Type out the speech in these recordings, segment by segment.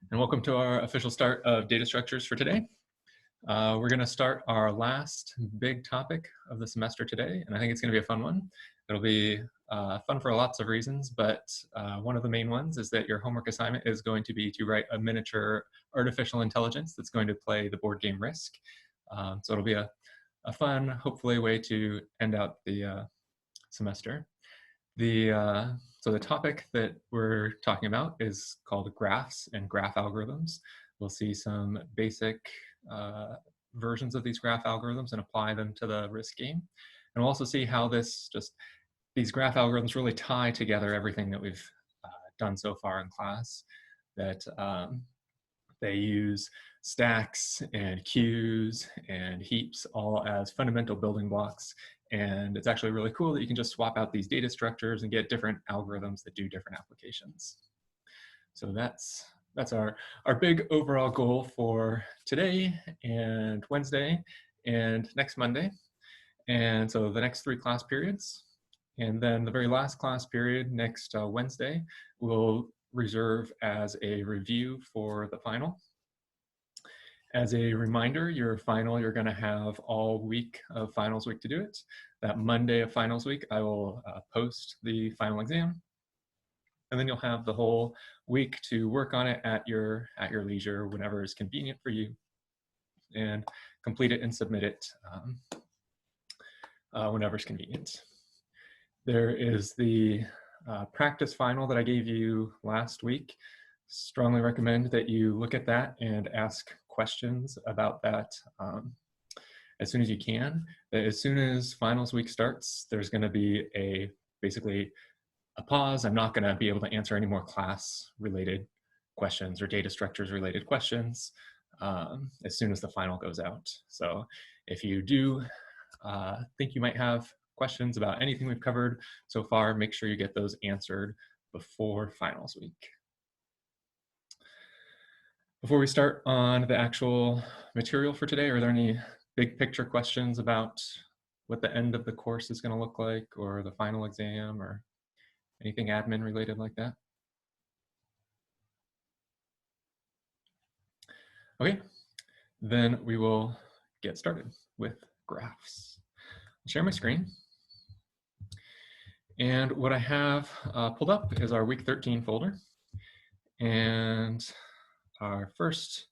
And welcome to our official start of data structures for today. We're going to start our last big topic of the semester today, and I think it's going to be a fun one. It'll be fun for lots of reasons, but one of the main ones is that your homework assignment is going to be to write a miniature artificial intelligence that's going to play the board game Risk. So it'll be a fun, hopefully, way to end out the semester. So the topic that we're talking about is called graphs and graph algorithms. We'll see some basic versions of these graph algorithms and apply them to the Risk game. And we'll also see how these graph algorithms really tie together everything that we've done so far in class, that they use stacks and queues and heaps all as fundamental building blocks. And it's actually really cool that you can just swap out these data structures and get different algorithms that do different applications. So that's our big overall goal for today and Wednesday and next Monday. And so the next 3 class periods. And then the very last class period next Wednesday, we'll reserve as a review for the final. As a reminder, your final, you're going to have all week of finals week to do it. That Monday of finals week, I will post the final exam. And then you'll have the whole week to work on it at your leisure, whenever is convenient for you, and complete it and submit it whenever it's convenient. There is the practice final that I gave you last week. Strongly recommend that you look at that and ask questions about that as soon as you can. As soon as finals week starts, there's going to be basically a pause. I'm not going to be able to answer any more class related questions or data structures related questions as soon as the final goes out. So if you do think you might have questions about anything we've covered so far, make sure you get those answered before finals week. Before we start on the actual material for today, are there any big picture questions about what the end of the course is going to look like, or the final exam, or anything admin related like that? Okay, then we will get started with graphs. I'll share my screen. And what I have pulled up is our week 13 folder. And our first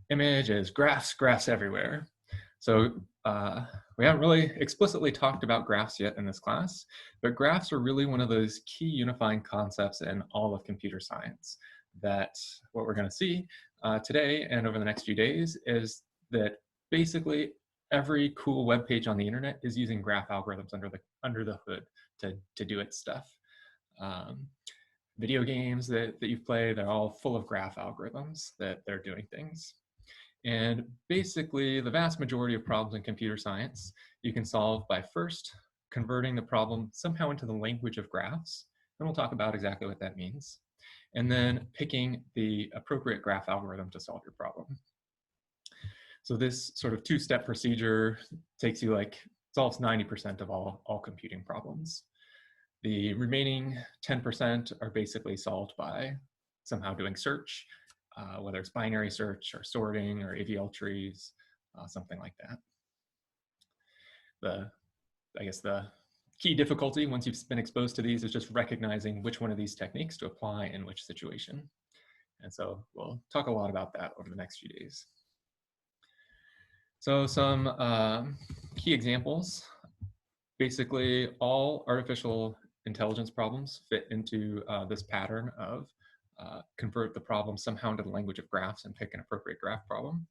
image is graphs everywhere. So we haven't really explicitly talked about graphs yet in this class, but graphs are really one of those key unifying concepts in all of computer science. That what we're going to see today and over the next few days is that basically every cool web page on the internet is using graph algorithms under the hood to do its stuff. Video games that you've played, they're all full of graph algorithms that they're doing things. And basically, the vast majority of problems in computer science you can solve by first converting the problem somehow into the language of graphs, and we'll talk about exactly what that means, and then picking the appropriate graph algorithm to solve your problem. So this sort of 2-step procedure takes you solves 90% of all computing problems. The remaining 10% are basically solved by somehow doing search, whether it's binary search or sorting or AVL trees, something like that. I guess the key difficulty once you've been exposed to these is just recognizing which one of these techniques to apply in which situation. And so we'll talk a lot about that over the next few days. So some key examples. Basically, all artificial intelligence problems fit into this pattern of convert the problem somehow into the language of graphs and pick an appropriate graph problem.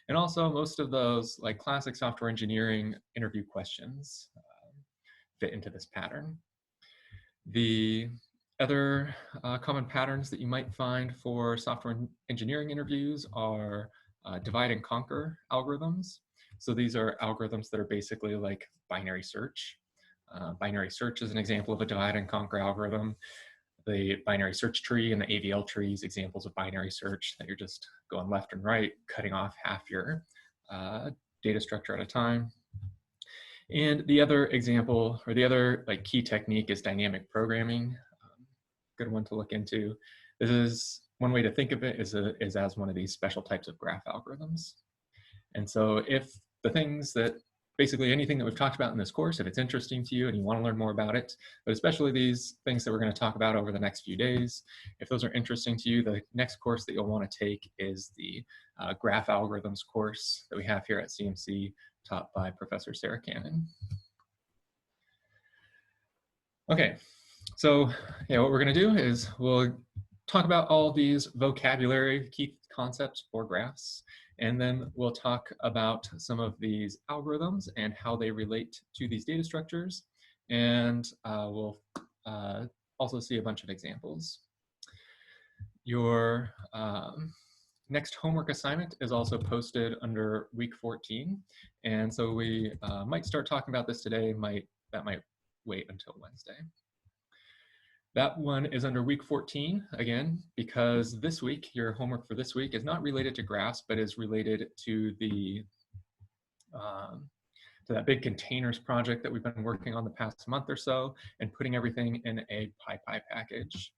And also most of those classic software engineering interview questions fit into this pattern. The other common patterns that you might find for software engineering interviews are divide and conquer algorithms. So these are algorithms that are basically like binary search. Binary search is an example of a divide and conquer algorithm. The binary search tree and the AVL trees, examples of binary search that you're just going left and right, cutting off half your data structure at a time. And the other example, or the other key technique, is dynamic programming. Good one to look into. This is one way to think of it is as one of these special types of graph algorithms. And so if the things that, basically anything that we've talked about in this course, if it's interesting to you and you want to learn more about it, but especially these things that we're going to talk about over the next few days, if those are interesting to you, the next course that you'll want to take is the graph algorithms course that we have here at CMC, taught by Professor Sarah Cannon. Okay, so yeah, what we're going to do is we'll talk about all these vocabulary key concepts for graphs, and then we'll talk about some of these algorithms and how they relate to these data structures, and we'll also see a bunch of examples. Your next homework assignment is also posted under week 14, and so we might start talking about this today, that might wait until Wednesday. That one is under week 14, again, because this week, your homework for this week is not related to graphs, but is related to that big containers project that we've been working on the past month or so, and putting everything in a PyPy package.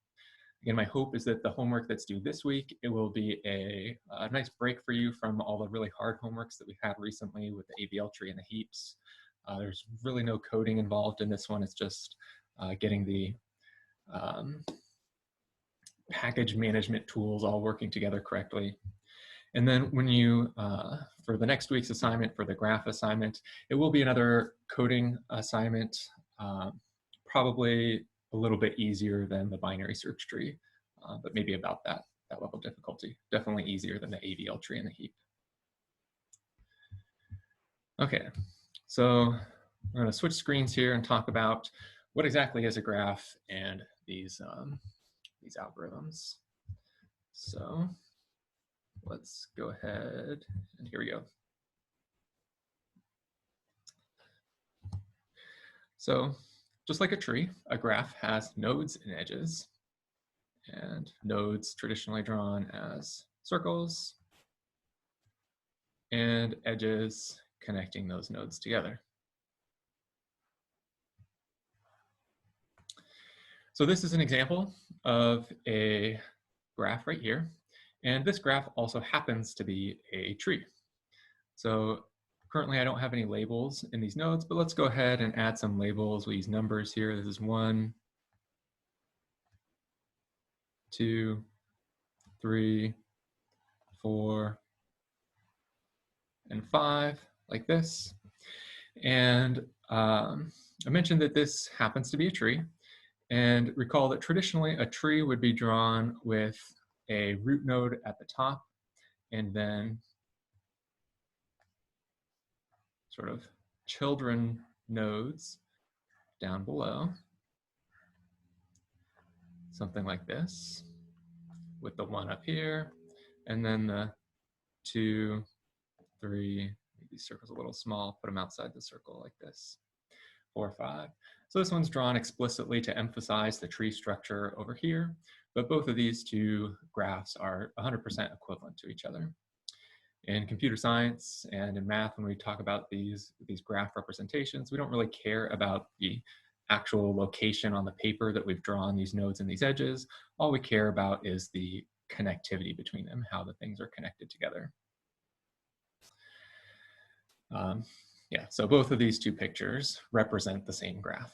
Again, my hope is that the homework that's due this week, it will be a nice break for you from all the really hard homeworks that we've had recently with the AVL tree and the heaps. There's really no coding involved in this one. It's just getting the package management tools all working together correctly. And then when you, for the next week's assignment, for the graph assignment, it will be another coding assignment, probably a little bit easier than the binary search tree, but maybe about that level of difficulty. Definitely easier than the AVL tree and the heap. Okay, so we're going to switch screens here and talk about what exactly is a graph and these algorithms. So let's go ahead, and here we go. So just like a tree, a graph has nodes and edges, and nodes traditionally drawn as circles, and edges connecting those nodes together. So this is an example of a graph right here. And this graph also happens to be a tree. So currently I don't have any labels in these nodes, but let's go ahead and add some labels. We'll use numbers here. This is 1, 2, 3, 4, and 5, like this. And I mentioned that this happens to be a tree. And recall that traditionally a tree would be drawn with a root node at the top and then sort of children nodes down below. Something like this, with the 1 up here, and then the 2, 3, make these circles a little small, put them outside the circle like this, 4, 5. So this one's drawn explicitly to emphasize the tree structure over here, but both of these two graphs are 100% equivalent to each other. In computer science and in math, when we talk about these graph representations, we don't really care about the actual location on the paper that we've drawn these nodes and these edges. All we care about is the connectivity between them, how the things are connected together. Yeah, so both of these two pictures represent the same graph.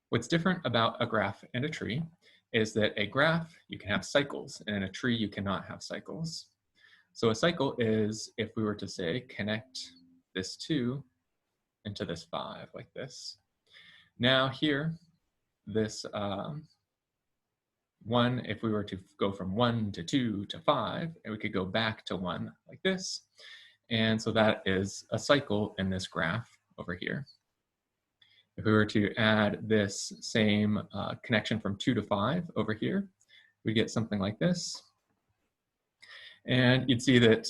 What's different about a graph and a tree is that a graph, you can have cycles, and in a tree, you cannot have cycles. So a cycle is, if we were to say, connect this 2 into this 5, like this. Now here, this 1, if we were to go from 1 to 2 to 5, and we could go back to 1 like this. And so that is a cycle in this graph over here. If we were to add this same connection from 2 to 5 over here, we get something like this. And you'd see that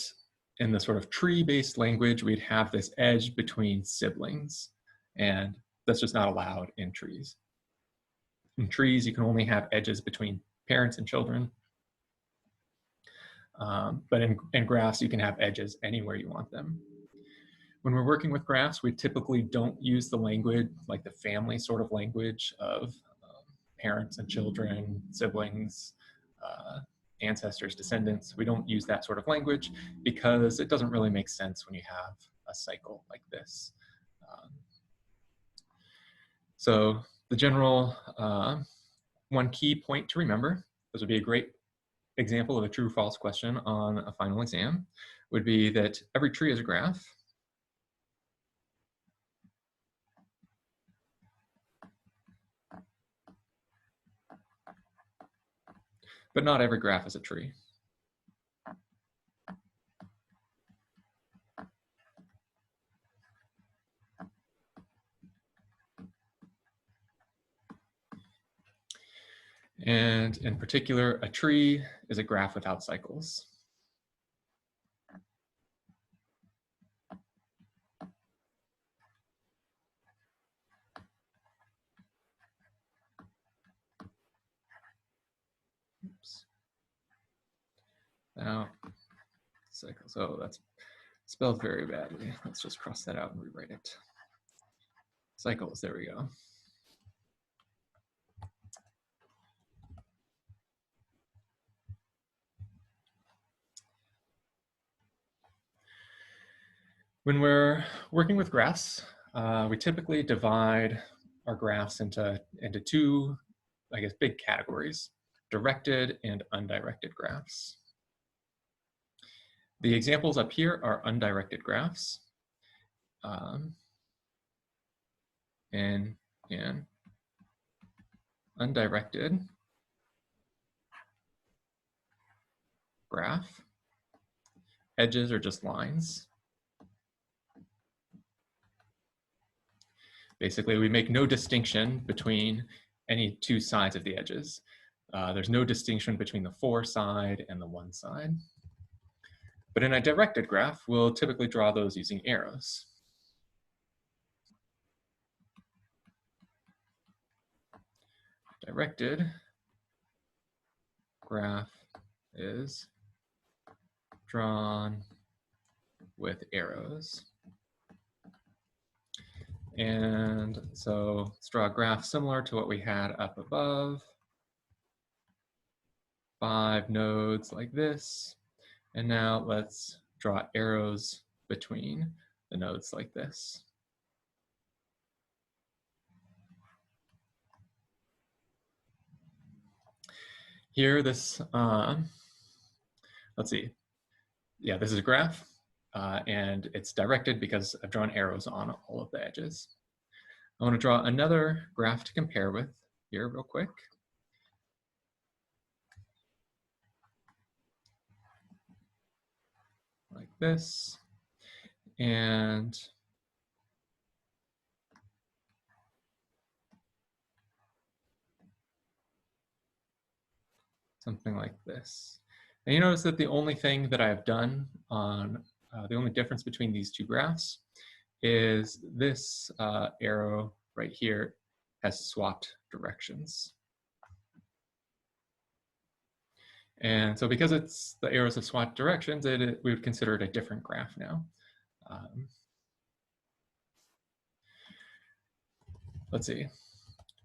in the sort of tree-based language, we'd have this edge between siblings, and that's just not allowed in trees. In trees, you can only have edges between parents and children. But in graphs, you can have edges anywhere you want them. When we're working with graphs, we typically don't use the language, like the family sort of language of parents and children, siblings, ancestors, descendants. We don't use that sort of language because it doesn't really make sense when you have a cycle like this. So the general one key point to remember, this would be a great example of a true false question on a final exam, would be that every tree is a graph. But not every graph is a tree. And in particular, a tree is a graph without cycles. Oops. Now, cycles. Oh, that's spelled very badly. Let's just cross that out and rewrite it. Cycles, there we go. When we're working with graphs, we typically divide our graphs into two, I guess, big categories: directed and undirected graphs. The examples up here are undirected graphs. And undirected graph, edges are just lines. Basically, we make no distinction between any two sides of the edges. There's no distinction between the 4 side and the 1 side. But in a directed graph, we'll typically draw those using arrows. Directed graph is drawn with arrows. And so let's draw a graph similar to what we had up above. 5 nodes like this. And now let's draw arrows between the nodes like this. Here, this, let's see. Yeah, this is a graph, and it's directed because I've drawn arrows on all of the edges. I want to draw another graph to compare with here real quick. Like this. And something like this. And you notice that the only thing that I've done on, the only difference between these two graphs is this arrow right here has swapped directions. And so because it's the arrows have swapped directions, we would consider it a different graph now. Let's see.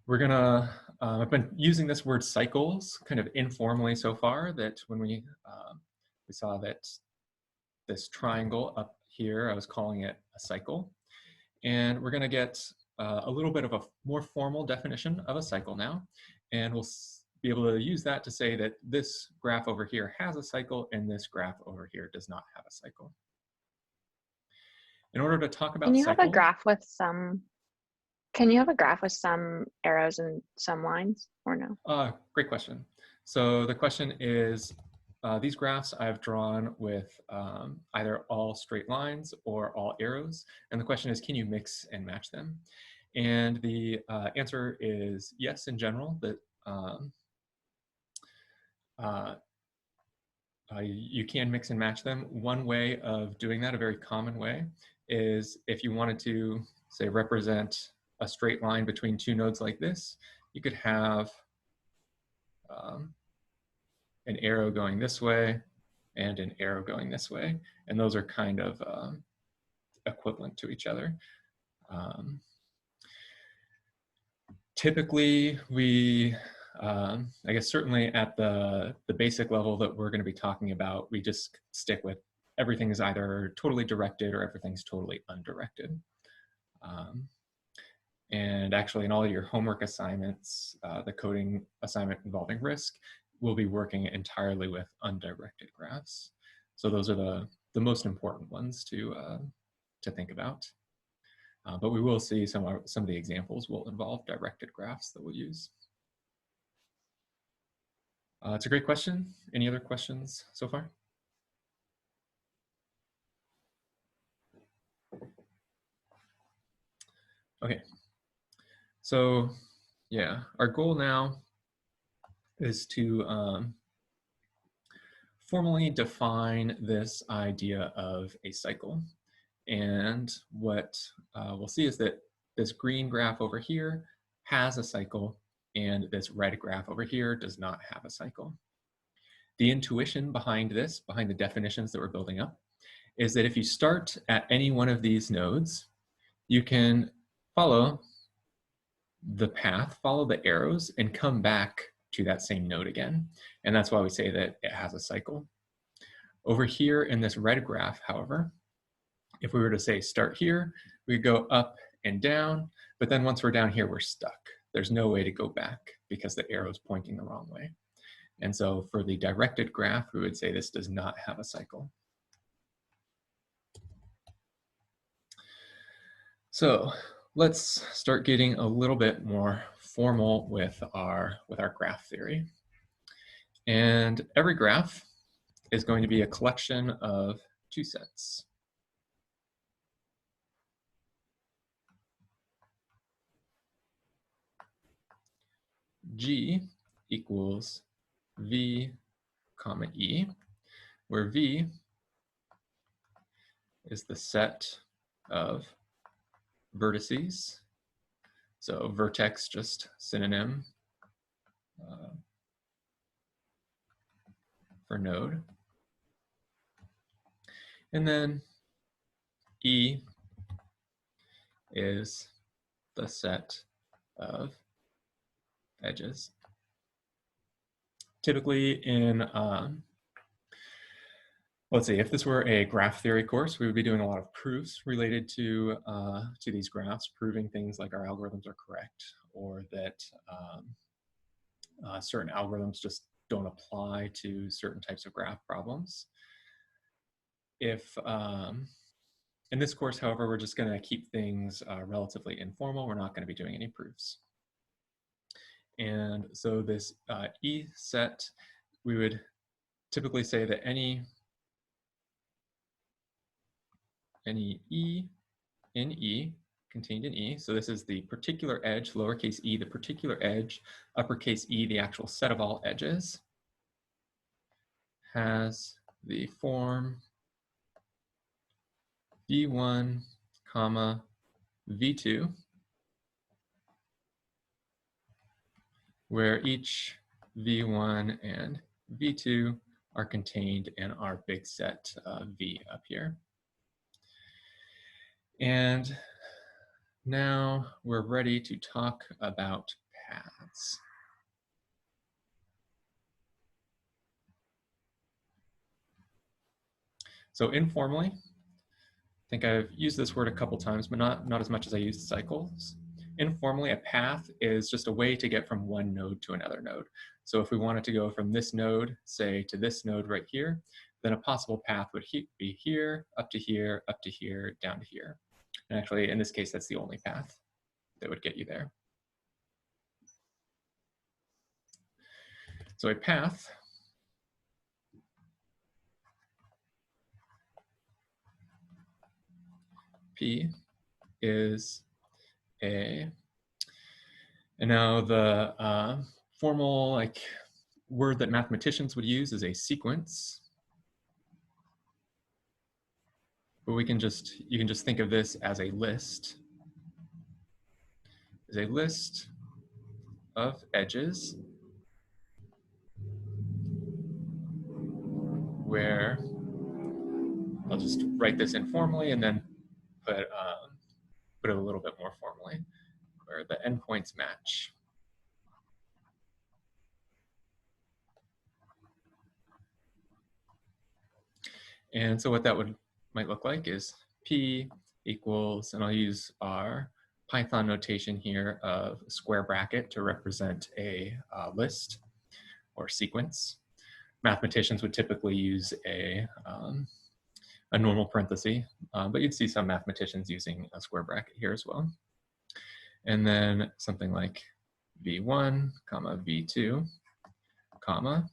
We're gonna, I've been using this word cycles kind of informally so far, that when we saw that this triangle up here, I was calling it a cycle. And we're gonna get a little bit of a more formal definition of a cycle now. And we'll be able to use that to say that this graph over here has a cycle and this graph over here does not have a cycle. In order to talk about cycles, have a graph with some, can you have a graph with some arrows and some lines, or no? Great question. So the question is, these graphs I've drawn with either all straight lines or all arrows. And the question is, can you mix and match them? And the answer is yes, in general, that you can mix and match them. One way of doing that, a very common way, is if you wanted to, say, represent a straight line between two nodes like this, you could have an arrow going this way and an arrow going this way. And those are kind of equivalent to each other. Typically, we I guess certainly at the basic level that we're going to be talking about, we just stick with everything is either totally directed or everything's totally undirected. And actually in all your homework assignments, the coding assignment involving risk, we'll be working entirely with undirected graphs. So those are the most important ones to think about. But we will see some of the examples will involve directed graphs that we'll use. It's a great question. Any other questions so far? Okay. So yeah, our goal now is to formally define this idea of a cycle. And what we'll see is that this green graph over here has a cycle, and this red graph over here does not have a cycle. The intuition behind this, behind the definitions that we're building up, is that if you start at any one of these nodes, you can follow the path, follow the arrows, and come back to that same node again. And that's why we say that it has a cycle. Over here in this red graph, however, if we were to say start here, we go up and down, but then once we're down here, we're stuck. There's no way to go back because the arrow's pointing the wrong way. And so for the directed graph, we would say this does not have a cycle. So let's start getting a little bit more formal with our graph theory. And every graph is going to be a collection of two sets. G equals V comma E, where V is the set of vertices. So vertex, just synonym for node. And then E is the set of edges. Typically in, let's see, if this were a graph theory course, we would be doing a lot of proofs related to these graphs, proving things like our algorithms are correct, or that certain algorithms just don't apply to certain types of graph problems. If in this course, however, we're just going to keep things relatively informal. We're not going to be doing any proofs. And so this E set, we would typically say that any E in E, contained in E, so this is the particular edge, lowercase e, the particular edge, uppercase E, the actual set of all edges, has the form V1, comma, V2, where each V1 and V2 are contained in our big set V up here. And now we're ready to talk about paths. So informally, I think I've used this word a couple times, but not as much as I used cycles. Informally, a path is just a way to get from one node to another node. So if we wanted to go from this node, say, to this node right here, then a possible path would be here, up to here, down to here. And actually, in this case, that's the only path that would get you there. So a path P is and now the formal word that mathematicians would use is a sequence. But you can just think of this as a list. Is a list of edges where I'll just write this informally and then put it a little bit more formally, where the endpoints match. And so what that might look like is P equals, and I'll use our Python notation here of a square bracket to represent a list or sequence. Mathematicians would typically use a normal parenthesis, but you'd see some mathematicians using a square bracket here as well. And then something like V1, comma, V2, comma,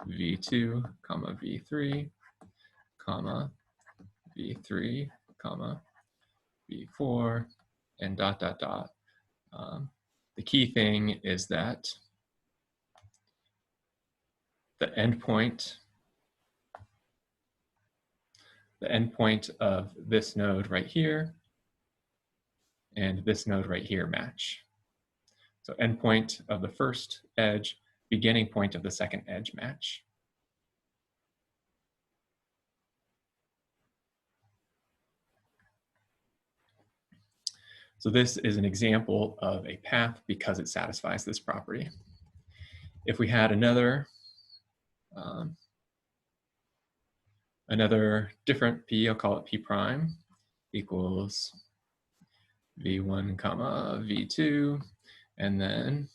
V2, comma, V3, comma, V3, comma, V4, and dot, dot, dot. The key thing is that the endpoint of this node right here and this node right here match. So endpoint of the first edge, beginning point of the second edge match. So this is an example of a path because it satisfies this property. If we had another different P, I'll call it P prime, equals V1, comma, V2, and then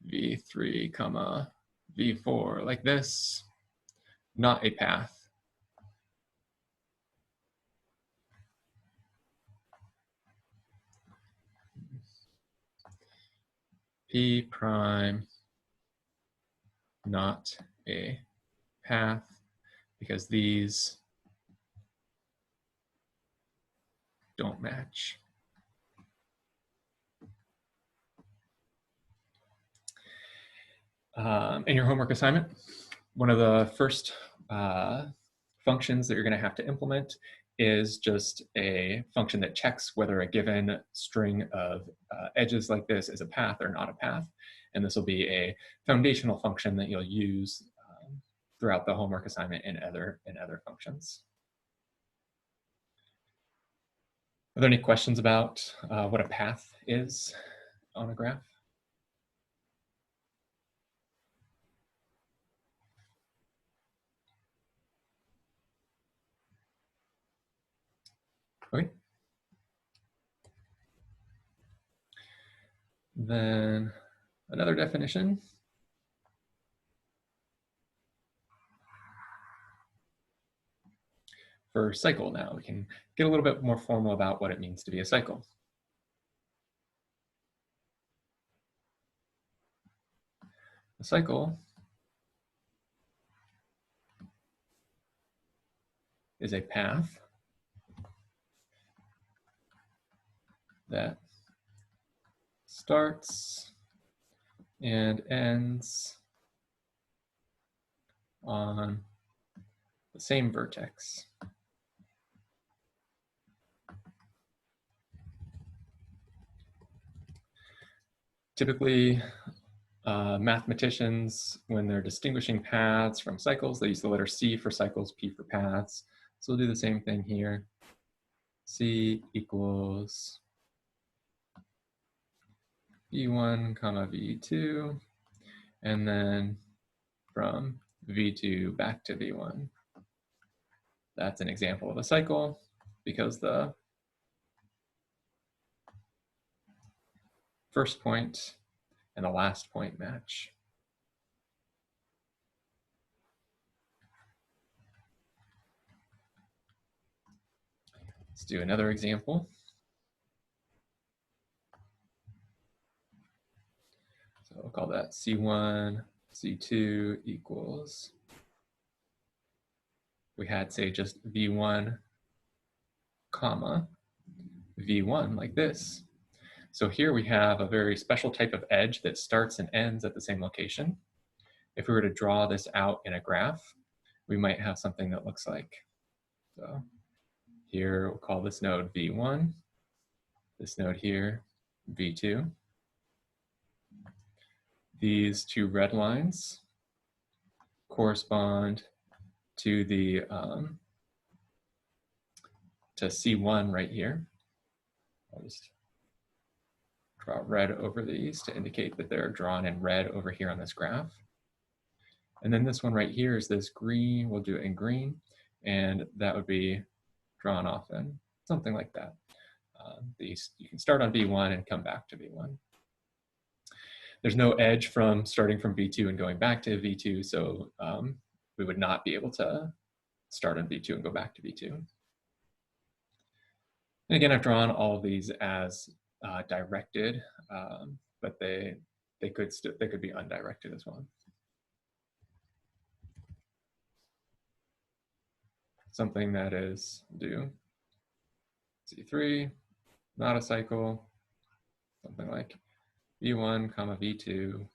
V3, comma, V4, like this, not a path. P prime, not a path, because these don't match. In your homework assignment, one of the first functions that you're going to have to implement is just a function that checks whether a given string of edges like this is a path or not a path. And this will be a foundational function that you'll use throughout the homework assignment in other functions. Are there any questions about what a path is on a graph? Okay. Then another definition. For cycle now, we can get a little bit more formal about what it means to be a cycle. A cycle is a path that starts and ends on the same vertex. Typically, mathematicians, when they're distinguishing paths from cycles, they use the letter C for cycles, P for paths. So we'll do the same thing here. C equals V1, comma, V2, and then from V2 back to V1. That's an example of a cycle because the first point and the last point match. Let's do another example. So we'll call that C1, C2 equals, we had say just V1, comma, V1 like this. So here we have a very special type of edge that starts and ends at the same location. If we were to draw this out in a graph, we might have something that looks like, so here we'll call this node V1, this node here, V2. These two red lines correspond to the to C1 right here. I'll just draw red over these to indicate that they're drawn in red over here on this graph. And then this one right here is this green, we'll do it in green, and that would be drawn off in something like that. You can start on V1 and come back to V1. There's no edge from starting from V2 and going back to V2, so we would not be able to start on V2 and go back to V2. And again, I've drawn all of these as directed, but they could be undirected as well. Something that is do C3, not a cycle, something like V1, comma V2,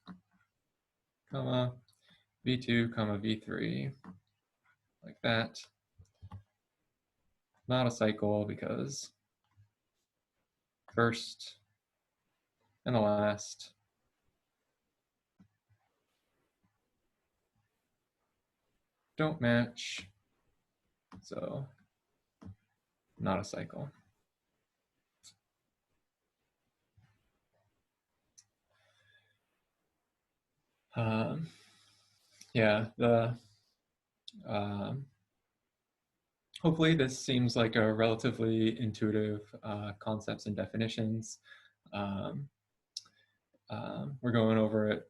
comma V2, comma V3, like that. Not a cycle because first and the last don't match, so not a cycle. Yeah, hopefully this seems like a relatively intuitive concepts and definitions. We're going over it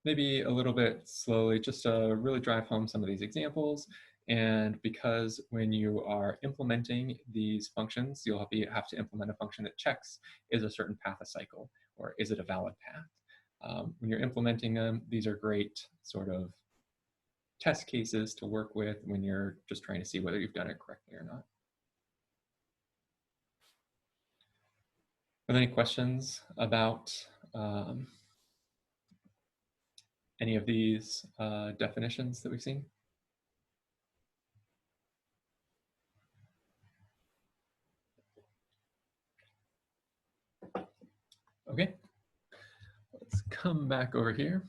maybe a little bit slowly just to really drive home some of these examples. And because when you are implementing these functions, you'll have to implement a function that checks, is a certain path a cycle, or is it a valid path? When you're implementing them, these are great sort of test cases to work with when you're just trying to see whether you've done it correctly or not. Are there any questions about any of these definitions that we've seen? Okay, let's come back over here.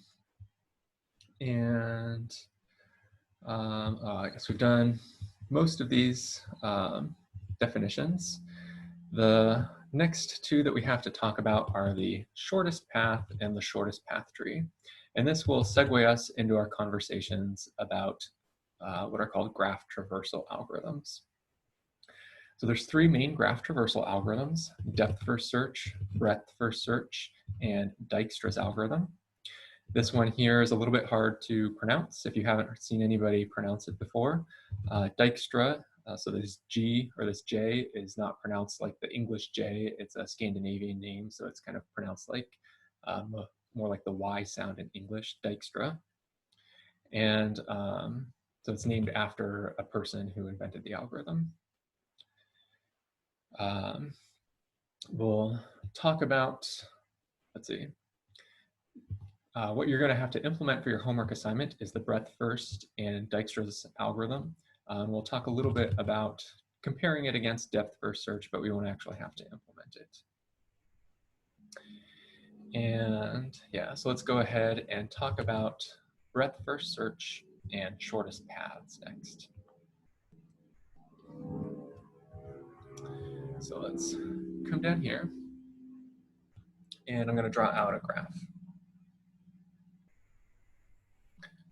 And I guess we've done most of these definitions. The next two that we have to talk about are the shortest path and the shortest path tree. And this will segue us into our conversations about what are called graph traversal algorithms. So there's three main graph traversal algorithms: depth first search, breadth first search, and Dijkstra's algorithm. This one here is a little bit hard to pronounce if you haven't seen anybody pronounce it before. Dijkstra, so this G or this J is not pronounced like the English J, it's a Scandinavian name, so it's kind of pronounced like more like the Y sound in English, Dijkstra. And so it's named after a person who invented the algorithm. We'll talk about, let's see, what you're going to have to implement for your homework assignment is the breadth first and Dijkstra's algorithm. We'll talk a little bit about comparing it against depth first search, but we won't actually have to implement it. And yeah, so let's go ahead and talk about breadth first search and shortest paths next. So let's come down here, and I'm going to draw out a graph.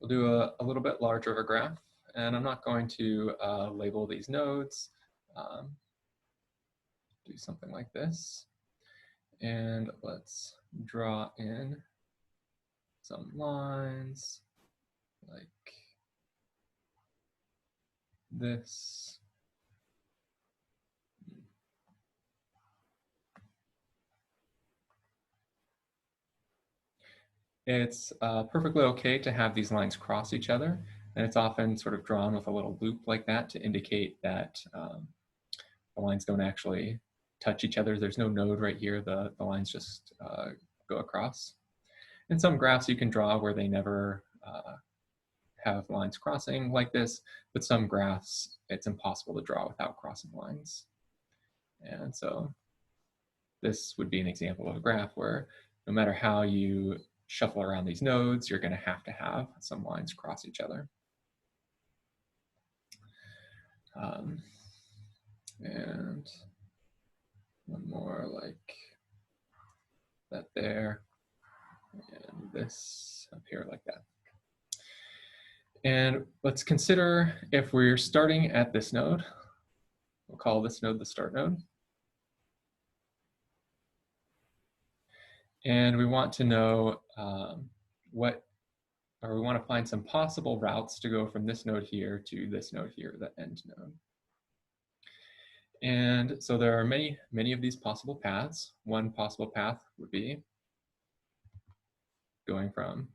We'll do a little bit larger of a graph, and I'm not going to label these nodes. Do something like this. And let's draw in some lines like this. It's perfectly okay to have these lines cross each other, and it's often sort of drawn with a little loop like that to indicate that the lines don't actually touch each other. There's no node right here, the lines just go across. In some graphs you can draw where they never have lines crossing like this, but some graphs it's impossible to draw without crossing lines. And so this would be an example of a graph where no matter how you shuffle around these nodes, you're going to have some lines cross each other. And one more like that there, and this up here like that. And let's consider if we're starting at this node, we'll call this node the start node. And we want to know we want to find some possible routes to go from this node here to this node here, the end node. And so there are many, many of these possible paths. One possible path would be going from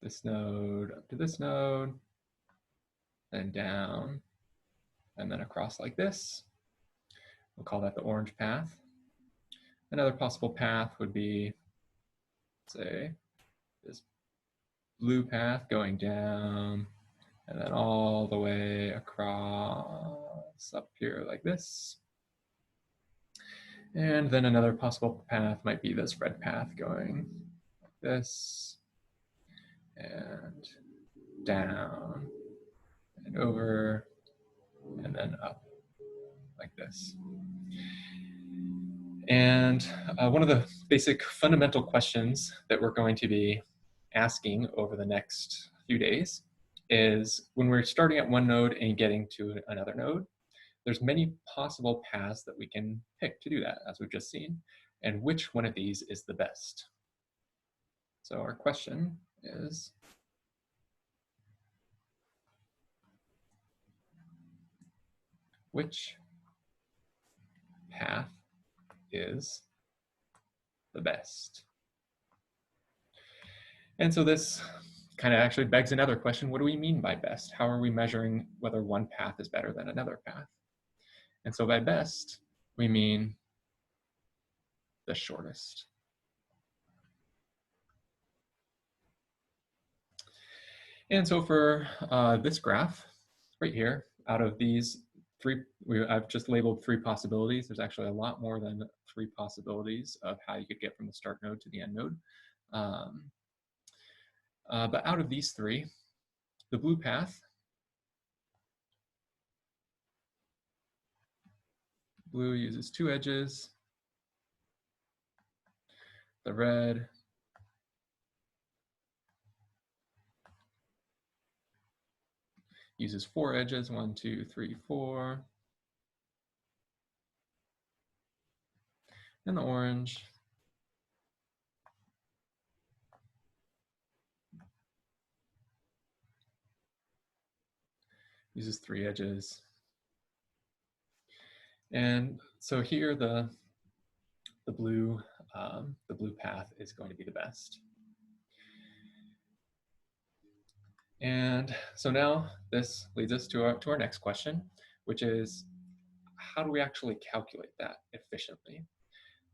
this node up to this node, then down, and then across like this. We'll call that the orange path. Another possible path would be, say, this blue path going down, and then all the way across up here like this. And then another possible path might be this red path going like this, and down, and over, and then up like this. And one of the basic fundamental questions that we're going to be asking over the next few days is, when we're starting at one node and getting to another node, there's many possible paths that we can pick to do that, as we've just seen. And which one of these is the best? So our question is, which path is the best? And so this kind of actually begs another question. What do we mean by best? How are we measuring whether one path is better than another path? And so by best, we mean the shortest. And so for this graph right here, out of these three, I've just labeled 3 possibilities. There's actually a lot more than 3 possibilities of how you could get from the start node to the end node. But out of these 3, the blue path, blue uses 2 edges. The red uses 4 edges, 1, 2, 3, 4. And the orange uses 3 edges. And so here the blue path is going to be the best. And so now this leads us to our next question, which is, how do we actually calculate that efficiently?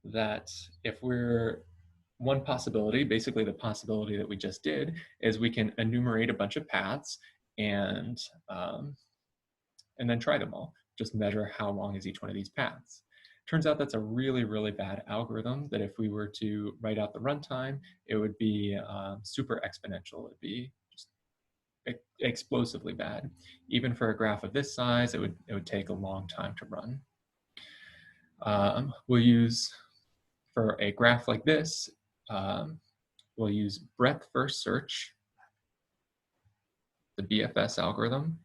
That if we're, one possibility, basically the possibility that we just did, is we can enumerate a bunch of paths and then try them all. Just measure how long is each one of these paths. Turns out that's a really, really bad algorithm, that if we were to write out the runtime, it would be super exponential. It'd be just explosively bad. Even for a graph of this size, it would take a long time to run. We'll use, for a graph like this, we'll use breadth first search, the BFS algorithm.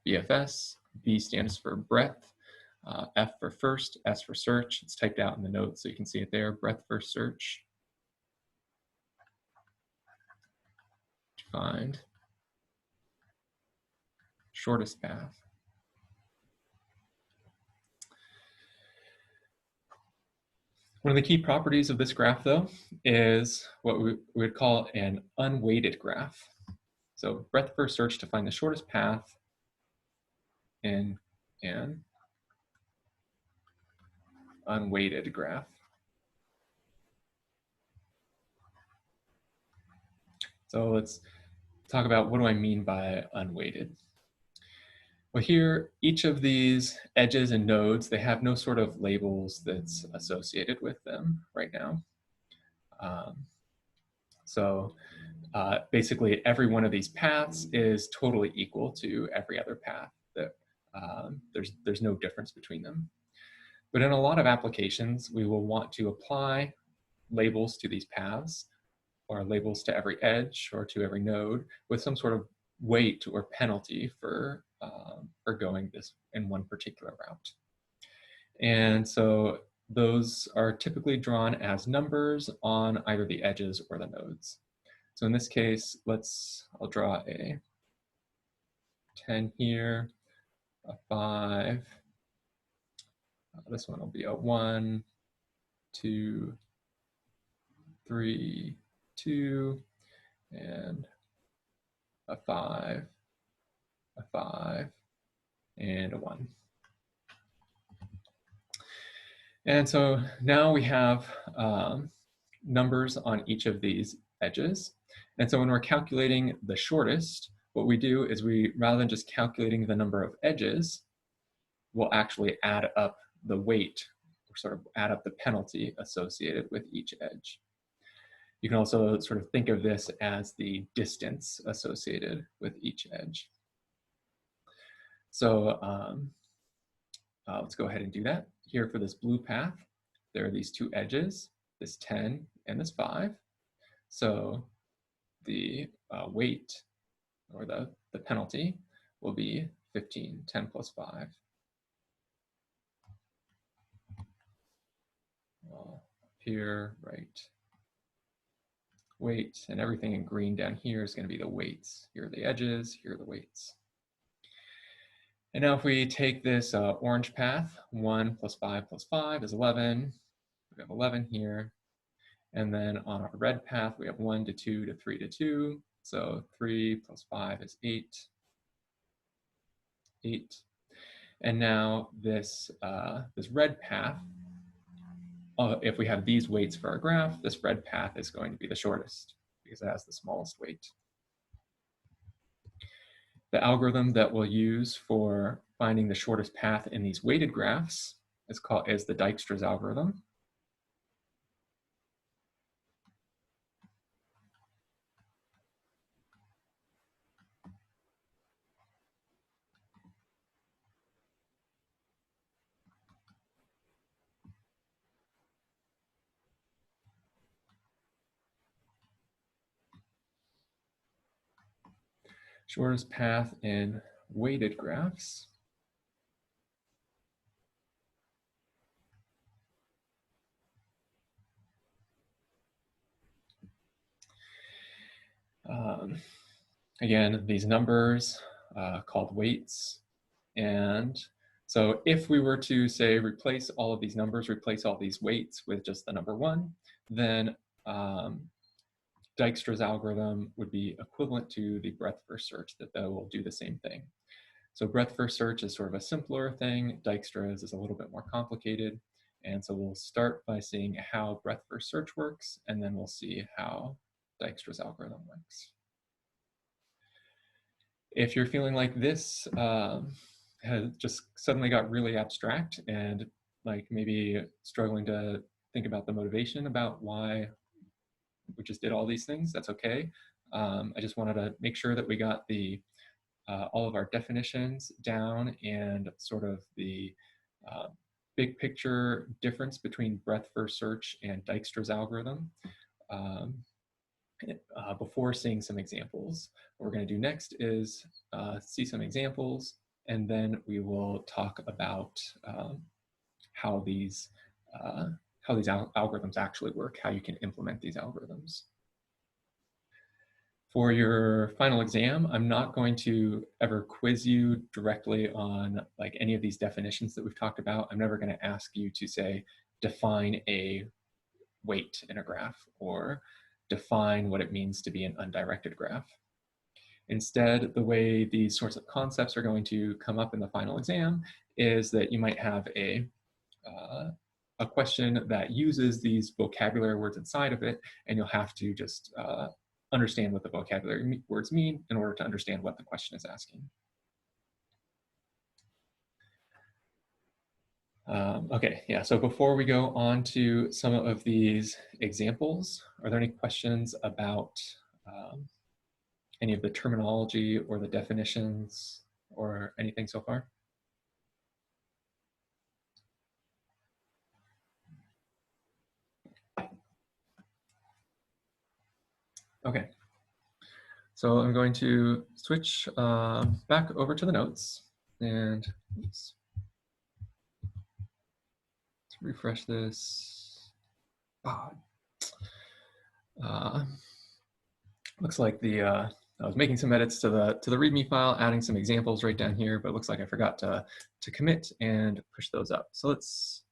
BFS, B stands for breadth, F for first, S for search. It's typed out in the notes so you can see it there, breadth first search. Find shortest path. One of the key properties of this graph, though, is what we would call an unweighted graph. So breadth first search to find the shortest path in an unweighted graph. So let's talk about, what do I mean by unweighted? Well, here, each of these edges and nodes, they have no sort of labels that's associated with them right now. Basically, every one of these paths is totally equal to every other path. That there's no difference between them. But in a lot of applications, we will want to apply labels to these paths or labels to every edge or to every node with some sort of weight or penalty for going this in one particular route. And so those are typically drawn as numbers on either the edges or the nodes. So in this case, I'll draw a 10 here, a 5. This one will be a 1, 2, 3, 2, and a 5, a 5, and a 1. And so now we have numbers on each of these edges. And so when we're calculating the shortest, what we do is rather than just calculating the number of edges, we'll actually add up the weight, or sort of add up the penalty associated with each edge. You can also sort of think of this as the distance associated with each edge. So let's go ahead and do that. Here for this blue path, there are these two edges, this 10 and this 5. So the weight, or the penalty, will be 15, 10 plus 5. Here, right, weight, and everything in green down here is going to be the weights. Here are the edges, here are the weights. And now if we take this orange path, 1 plus 5 plus 5 is 11. We have 11 here. And then on our red path, we have 1 to 2 to 3 to 2. So 3 plus 5 is 8. 8. And now this red path, if we have these weights for our graph, this red path is going to be the shortest because it has the smallest weight. The algorithm that we'll use for finding the shortest path in these weighted graphs is the Dijkstra's algorithm. Shortest path in weighted graphs. Again, these numbers called weights. And so if we were to say replace all of these numbers, replace all these weights with just the number 1, then Dijkstra's algorithm would be equivalent to the breadth first search, that will do the same thing. So breadth first search is sort of a simpler thing. Dijkstra's is a little bit more complicated. And so we'll start by seeing how breadth first search works, and then we'll see how Dijkstra's algorithm works. If you're feeling like this has just suddenly got really abstract and like maybe struggling to think about the motivation about why we just did all these things, that's okay. I just wanted to make sure that we got all of our definitions down and sort of the big picture difference between breadth first search and Dijkstra's algorithm before seeing some examples. What we're going to do next is see some examples, and then we will talk about how these algorithms actually work, how you can implement these algorithms. For your final exam, I'm not going to ever quiz you directly on like any of these definitions that we've talked about. I'm never going to ask you to say, define a weight in a graph or define what it means to be an undirected graph. Instead, the way these sorts of concepts are going to come up in the final exam is that you might have a question that uses these vocabulary words inside of it, and you'll have to just understand what the vocabulary words mean in order to understand what the question is asking. Okay, yeah, so before we go on to some of these examples, are there any questions about any of the terminology or the definitions or anything so far? Okay. So I'm going to switch back over to the notes and let's refresh this. Looks like I was making some edits to the README file, adding some examples right down here, but it looks like I forgot to commit and push those up. So let's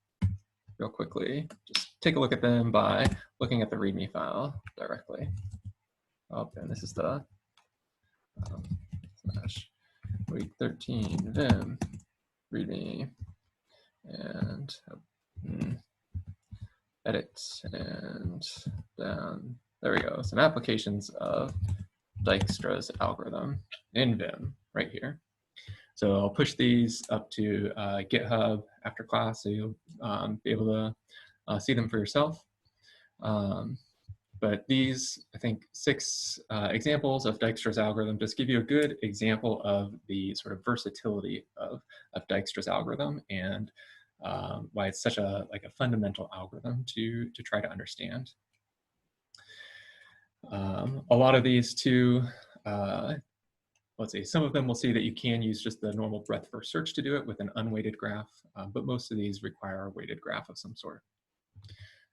real quickly just take a look at them by looking at the README file directly. Oh, and this is the slash week 13 vim README and edit and down. There we go. Some applications of Dijkstra's algorithm in Vim right here. So I'll push these up to GitHub after class, so you'll be able to see them for yourself. But these, I think, 6 examples of Dijkstra's algorithm just give you a good example of the sort of versatility of Dijkstra's algorithm and why it's such a fundamental algorithm to try to understand. A lot of these too, let's see, some of them will see that you can use just the normal breadth first search to do it with an unweighted graph, but most of these require a weighted graph of some sort.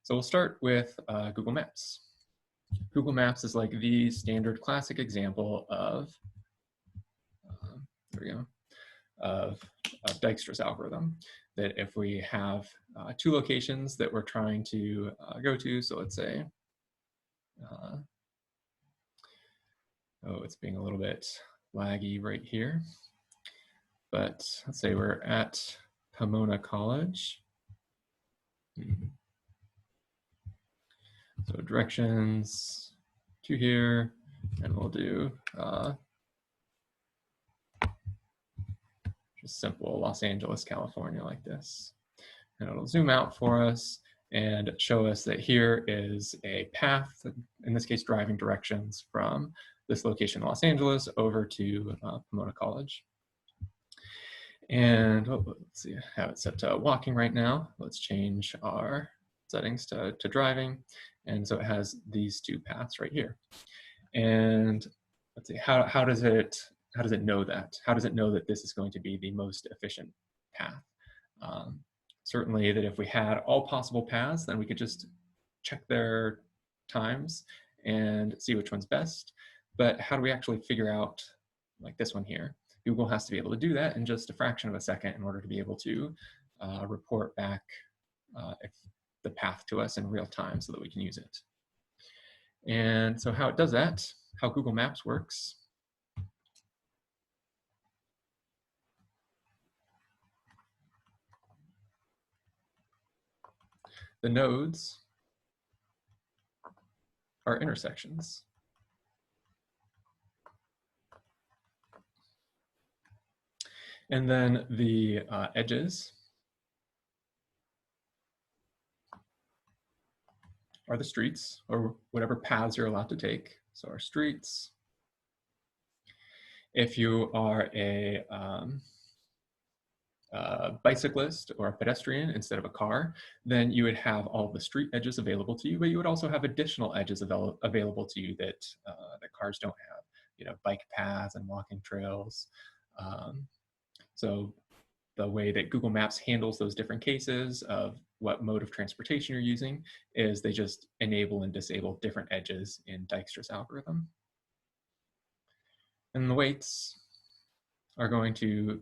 So we'll start with Google Maps. Google Maps is like the standard classic example of, there we go, of Dijkstra's algorithm. That if we have 2 locations that we're trying to go to, so let's say, oh, it's being a little bit laggy right here. But let's say we're at Pomona College. So directions to here, and we'll do just simple Los Angeles, California like this. And it'll zoom out for us and show us that here is a path, in this case, driving directions from this location, Los Angeles, over to Pomona College. And let's see, I have it set to walking right now. Let's change our settings to driving. And so it has these 2 paths right here. And let's see, how does it know that? How does it know that this is going to be the most efficient path? Certainly that if we had all possible paths, then we could just check their times and see which one's best. But how do we actually figure out like this one here? Google has to be able to do that in just a fraction of a second in order to be able to report back if the path to us in real time so that we can use it. And so how it does that, how Google Maps works. The nodes are intersections. And then the edges are the streets or whatever paths you're allowed to take. So our streets. If you are a bicyclist or a pedestrian instead of a car, then you would have all the street edges available to you, but you would also have additional edges available to you that cars don't have, you know, bike paths and walking trails. So the way that Google Maps handles those different cases of what mode of transportation you're using is they just enable and disable different edges in Dijkstra's algorithm. And the weights are going to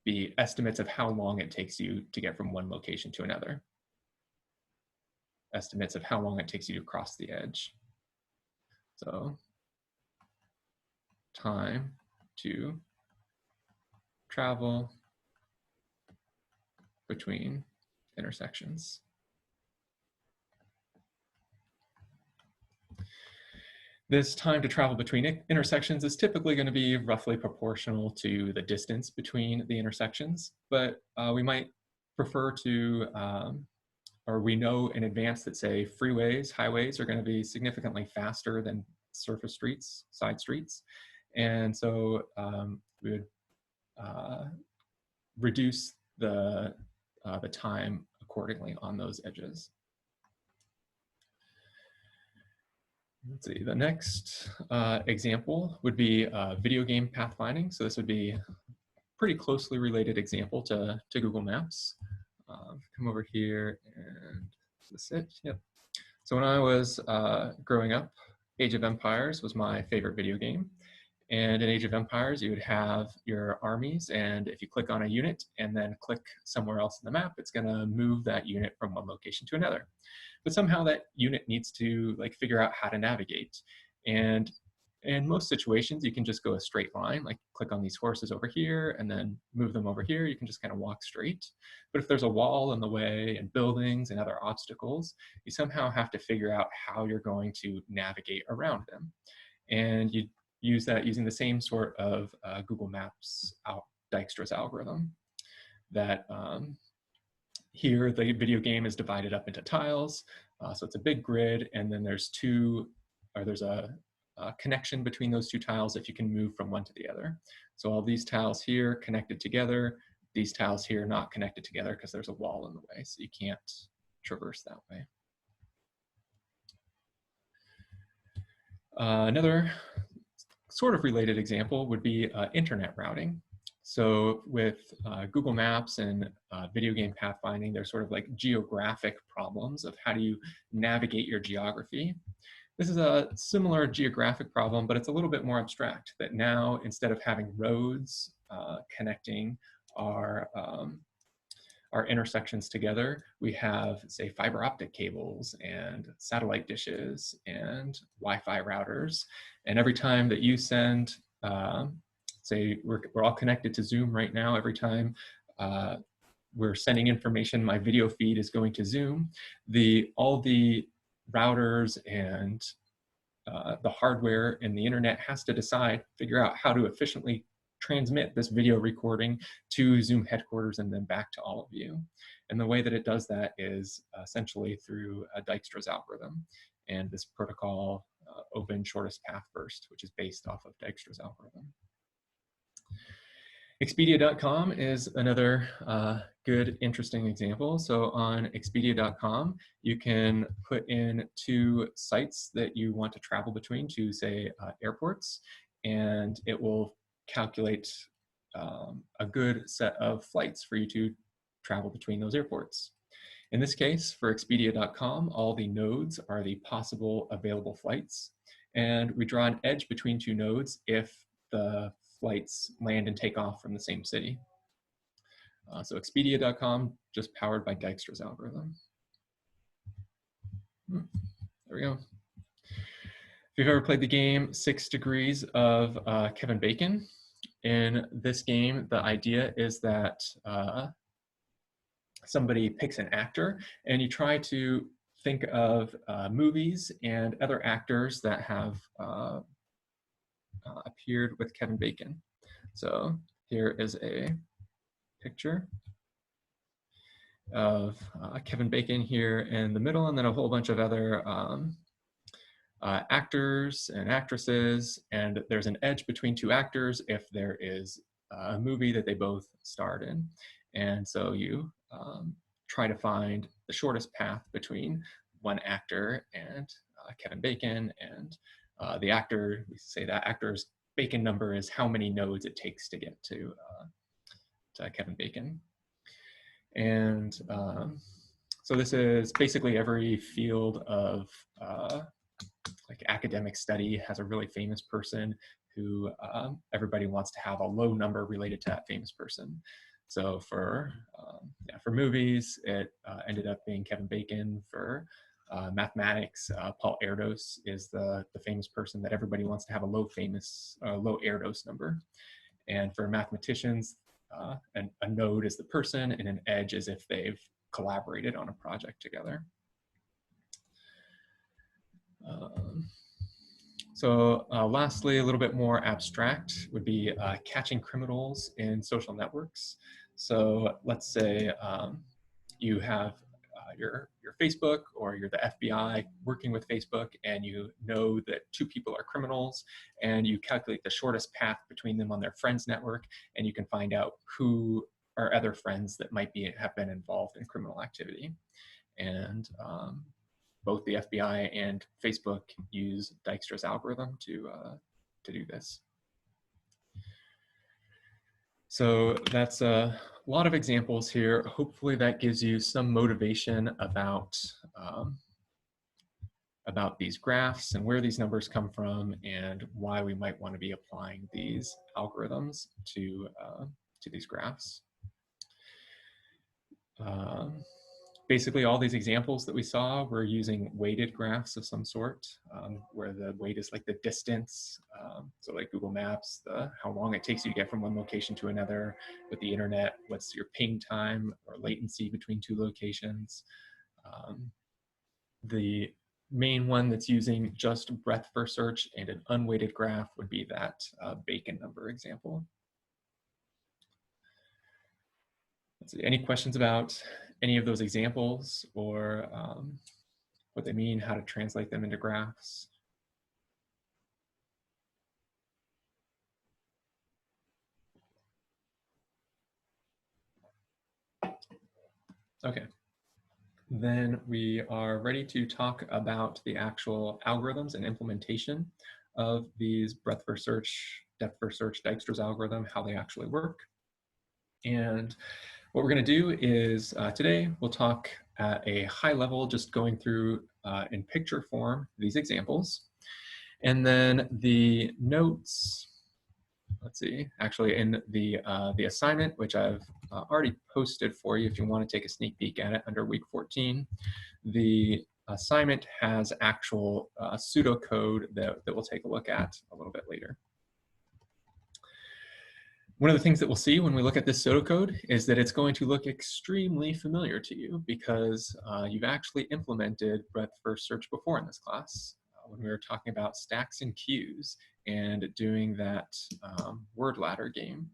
be estimates of how long it takes you to get from one location to another. Estimates of how long it takes you to cross the edge. So time to travel between intersections. This time to travel between intersections is typically going to be roughly proportional to the distance between the intersections, but we might prefer to, or we know in advance that, say, freeways, highways are going to be significantly faster than surface streets, side streets. And so we would reduce the time accordingly on those edges. Let's see, the next example would be video game pathfinding. So this would be a pretty closely related example to Google Maps. Come over here and is this it? Yep. So when I was growing up, Age of Empires was my favorite video game. And in Age of Empires, you would have your armies, and if you click on a unit and then click somewhere else in the map, it's gonna move that unit from one location to another. But somehow that unit needs to figure out how to navigate. And in most situations, you can just go a straight line, like click on these horses over here and then move them over here. You can just kind of walk straight. But if there's a wall in the way and buildings and other obstacles, you somehow have to figure out how you're going to navigate around them. And you use that using the same sort of Google Maps Dijkstra's algorithm that here the video game is divided up into tiles. So it's a big grid, and then there's a connection between those two tiles if you can move from one to the other. So all these tiles here connected together, these tiles here not connected together because there's a wall in the way, so you can't traverse that way. Another sort of related example would be internet routing. So with Google Maps and video game pathfinding, there's sort of like geographic problems of how do you navigate your geography. This is a similar geographic problem, but it's a little bit more abstract, that now instead of having roads connecting our intersections together, we have, say, fiber optic cables and satellite dishes and Wi-Fi routers. And every time that you send, say, we're all connected to Zoom right now, every time we're sending information, my video feed is going to Zoom, all the routers and the hardware and the internet has to figure out how to efficiently transmit this video recording to Zoom headquarters and then back to all of you. And the way that it does that is essentially through Dijkstra's algorithm and this protocol open shortest path first, which is based off of Dijkstra's algorithm. Expedia.com is another good, interesting example. So on Expedia.com, you can put in 2 sites that you want to travel between, to say airports, and it will calculate a good set of flights for you to travel between those airports. In this case, for Expedia.com, all the nodes are the possible available flights, and we draw an edge between 2 nodes if the flights land and take off from the same city. So Expedia.com, just powered by Dijkstra's algorithm. There we go. If you've ever played the game 6 Degrees of Kevin Bacon, in this game, the idea is that somebody picks an actor and you try to think of movies and other actors that have appeared with Kevin Bacon. So here is a picture of Kevin Bacon here in the middle, and then a whole bunch of other actors and actresses, and there's an edge between 2 actors if there is a movie that they both starred in. And so you try to find the shortest path between one actor and Kevin Bacon, and the actor, we say that actor's Bacon number is how many nodes it takes to get to Kevin Bacon. And so this is basically every field of like academic study has a really famous person who everybody wants to have a low number related to that famous person. So for movies, it ended up being Kevin Bacon. For mathematics, Paul Erdos is the famous person that everybody wants to have a low Erdos number. And for mathematicians, a node is the person, and an edge is if they've collaborated on a project together. So lastly, a little bit more abstract would be catching criminals in social networks. So let's say you have your Facebook, or you're the FBI working with Facebook, and you know that 2 people are criminals, and you calculate the shortest path between them on their friends network, and you can find out who are other friends that might have been involved in criminal activity. And both the FBI and Facebook use Dijkstra's algorithm to do this. So that's a lot of examples here. Hopefully that gives you some motivation about these graphs and where these numbers come from and why we might want to be applying these algorithms to these graphs. Basically, all these examples that we saw were using weighted graphs of some sort, where the weight is like the distance. So like Google Maps, how long it takes you to get from one location to another. With the internet, what's your ping time or latency between two locations. The main one that's using just breadth first search and an unweighted graph would be that bacon number example. Let's see, any questions about any of those examples or what they mean, how to translate them into graphs? Okay, then we are ready to talk about the actual algorithms and implementation of these breadth first search, depth first search, Dijkstra's algorithm, how they actually work. And what we're going to do is today we'll talk at a high level, just going through in picture form these examples. And then the notes, let's see, actually in the assignment, which I've already posted for you if you want to take a sneak peek at it under week 14, the assignment has actual pseudocode that we'll take a look at a little bit later. One of the things that we'll see when we look at this pseudocode is that it's going to look extremely familiar to you because you've actually implemented breadth first search before in this class when we were talking about stacks and queues and doing that word ladder game.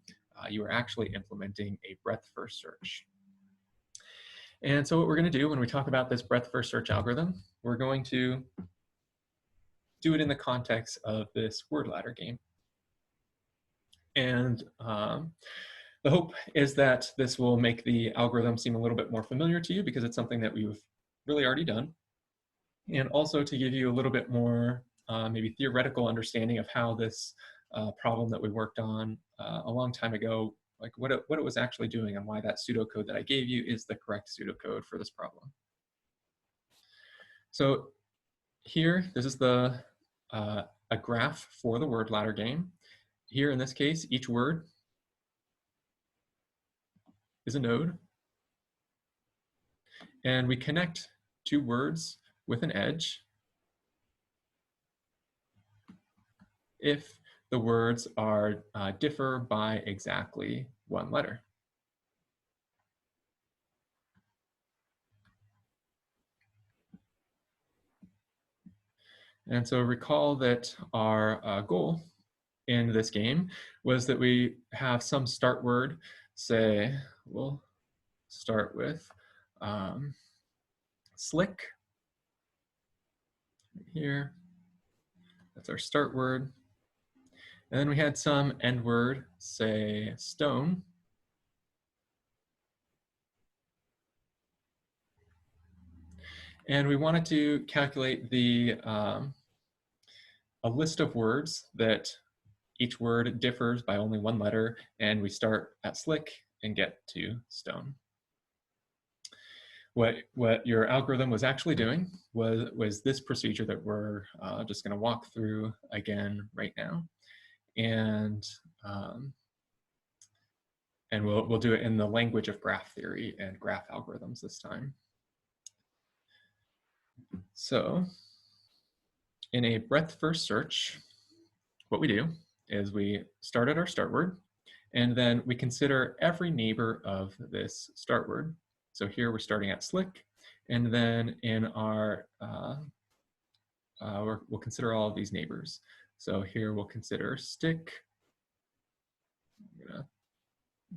You were actually implementing a breadth first search. And so what we're going to do when we talk about this breadth first search algorithm, we're going to do it in the context of this word ladder game. And the hope is that this will make the algorithm seem a little bit more familiar to you because it's something that we've really already done. And also to give you a little bit more maybe theoretical understanding of how this problem that we worked on a long time ago, like what it was actually doing and why that pseudocode that I gave you is the correct pseudocode for this problem. So here, this is the a graph for the word ladder game. Here in this case, each word is a node. And we connect two words with an edge if the words are differ by exactly one letter. And so recall that our goal in this game was that we have some start word. Say, we'll start with slick here. That's our start word. And then we had some end word, say stone. And we wanted to calculate the a list of words that each word differs by only one letter, and we start at slick and get to stone. What your algorithm was actually doing was this procedure that we're just going to walk through again right now, and we'll do it in the language of graph theory and graph algorithms this time. So in a breadth first search, what we do is we start at our start word, and then we consider every neighbor of this start word. So here we're starting at slick, and then in our, we'll consider all of these neighbors. So here we'll consider stick. I'm gonna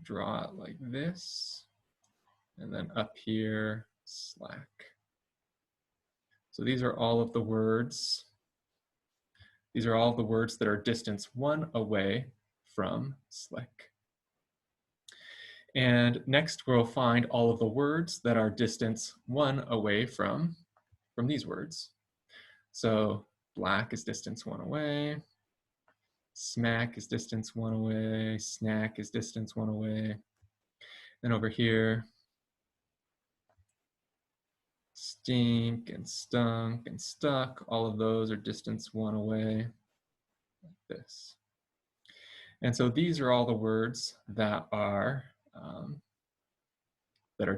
draw it like this, and then up here, slack. So these are all of the words. These are all of the words that are distance 1 away from slick. And next we'll find all of the words that are distance 1 away from from these words. So black is distance 1 away, smack is distance 1 away, snack is distance 1 away. Then over here, stink and stunk and stuck, all of those are distance 1 away, like this. And so these are all the words that are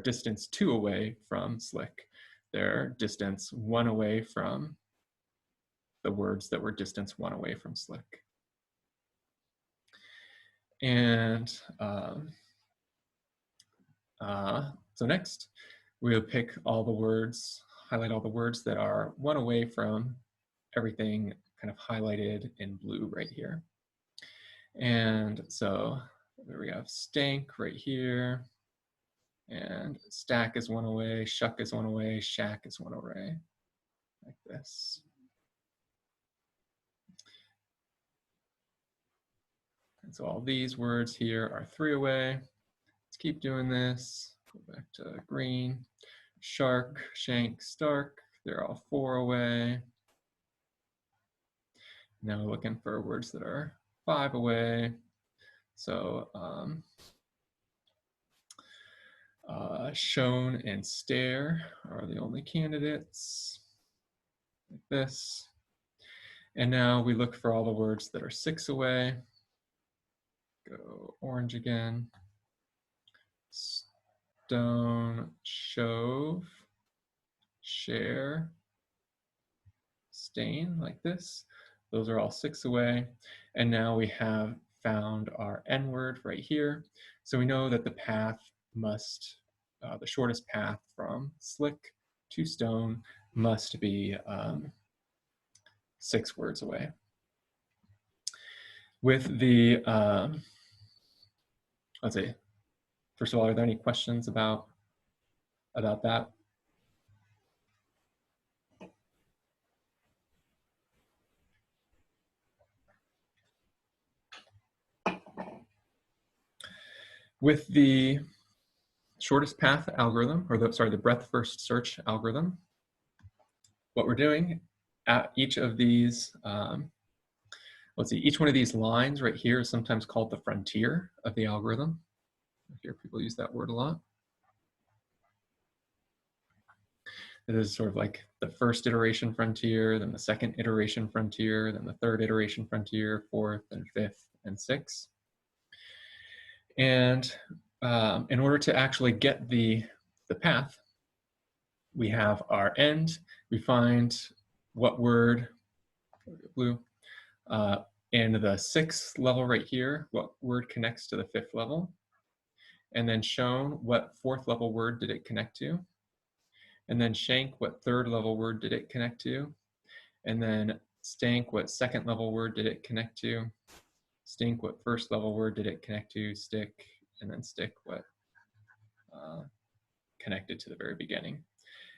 distance 2 away from slick. They're distance 1 away from the words that were distance 1 away from slick. And so next, we'll pick all the words, highlight all the words that are 1 away from everything kind of highlighted in blue right here. And so there we have stank right here, and stack is 1 away, shuck is 1 away, shack is 1 away, like this. And so all these words here are 3 away. Let's keep doing this. Go back to green. Shark, shank, stark, they're all 4 away. Now we're looking for words that are 5 away. So shown and stare are the only candidates, like this. And now we look for all the words that are 6 away. Go orange again. Stone, shove, share, stain, like this. Those are all 6 away. And now we have found our N word right here. So we know that the path must, the shortest path from slick to stone must be 6 words away. With the, let's see, first of all, are there any questions about that? With the shortest path algorithm, or the breadth first search algorithm, what we're doing at each of these, let's see, each one of these lines right here is sometimes called the frontier of the algorithm. I hear people use that word a lot. It is sort of like the first iteration frontier, then the second iteration frontier, then the third iteration frontier, fourth and fifth and sixth. And in order to actually get the path, we have our end. We find what word, blue, in the 6th level right here, what word connects to the 5th level. And then shown, what 4th level word did it connect to? And then shank, what 3rd level word did it connect to? And then stank, what 2nd level word did it connect to? Stink, what 1st level word did it connect to? Stick, and then stick, what connected to the very beginning.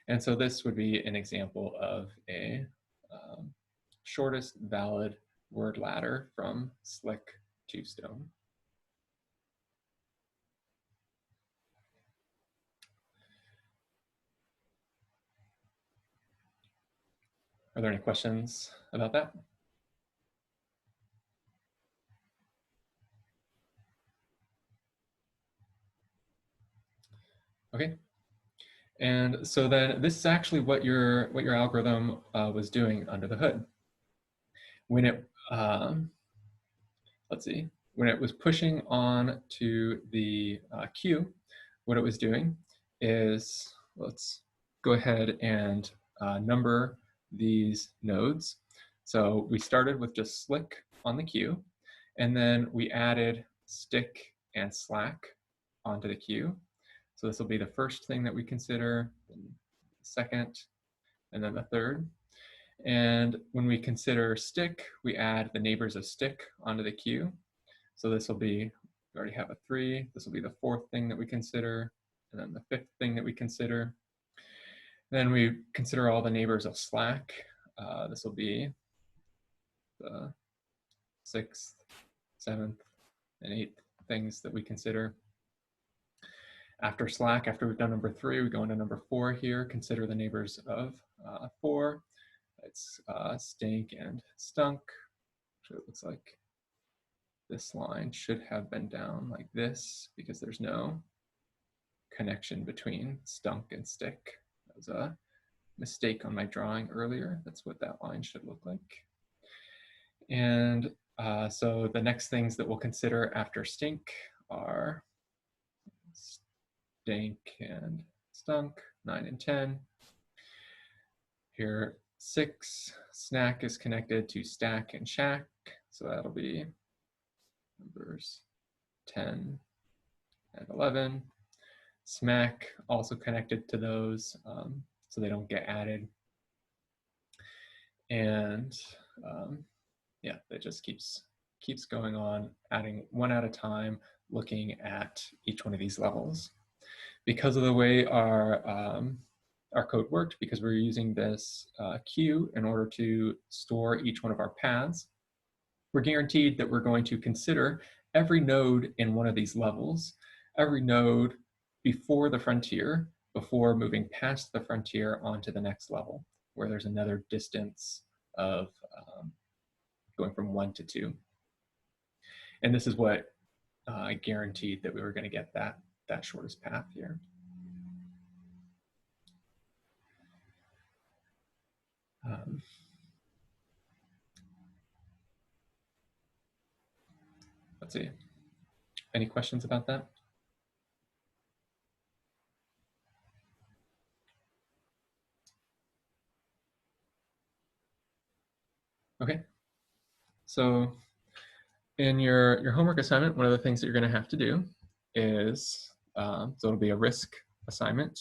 And so this would be an example of a shortest valid word ladder from slick to stone. Are there any questions about that? Okay. And so then this is actually what your algorithm was doing under the hood. When it, let's see, when it was pushing on to the queue, what it was doing is, let's go ahead and number these nodes. So we started with just slick on the queue, and then we added stick and slack onto the queue. So this will be the first thing that we consider, the second, and then the third. And when we consider stick, we add the neighbors of stick onto the queue. So this will be, we already have a 3. This will be the 4th thing that we consider, and then the 5th thing that we consider. Then we consider all the neighbors of slack. This will be the 6th, 7th, and 8th things that we consider. After slack, after we've done number 3, we go into number 4 here, consider the neighbors of 4. It's stink and stunk. So it looks like this line should have been down like this because there's no connection between stunk and stick. That was a mistake on my drawing earlier. That's what that line should look like. And so the next things that we'll consider after stink are stink and stunk, 9 and 10. Here, 6, snack is connected to stack and shack. So that'll be numbers 10 and 11. Smack also connected to those, so they don't get added. And yeah, it just keeps going on, adding one at a time, looking at each one of these levels. Because of the way our code worked, because we're using this queue in order to store each one of our paths, we're guaranteed that we're going to consider every node in one of these levels, every node before the frontier, before moving past the frontier onto the next level, where there's another distance of going from 1 to 2. And this is what guaranteed that we were going to get that shortest path here. Let's see. Any questions about that? Okay. So in your homework assignment, one of the things that you're going to have to do is, so it'll be a risk assignment.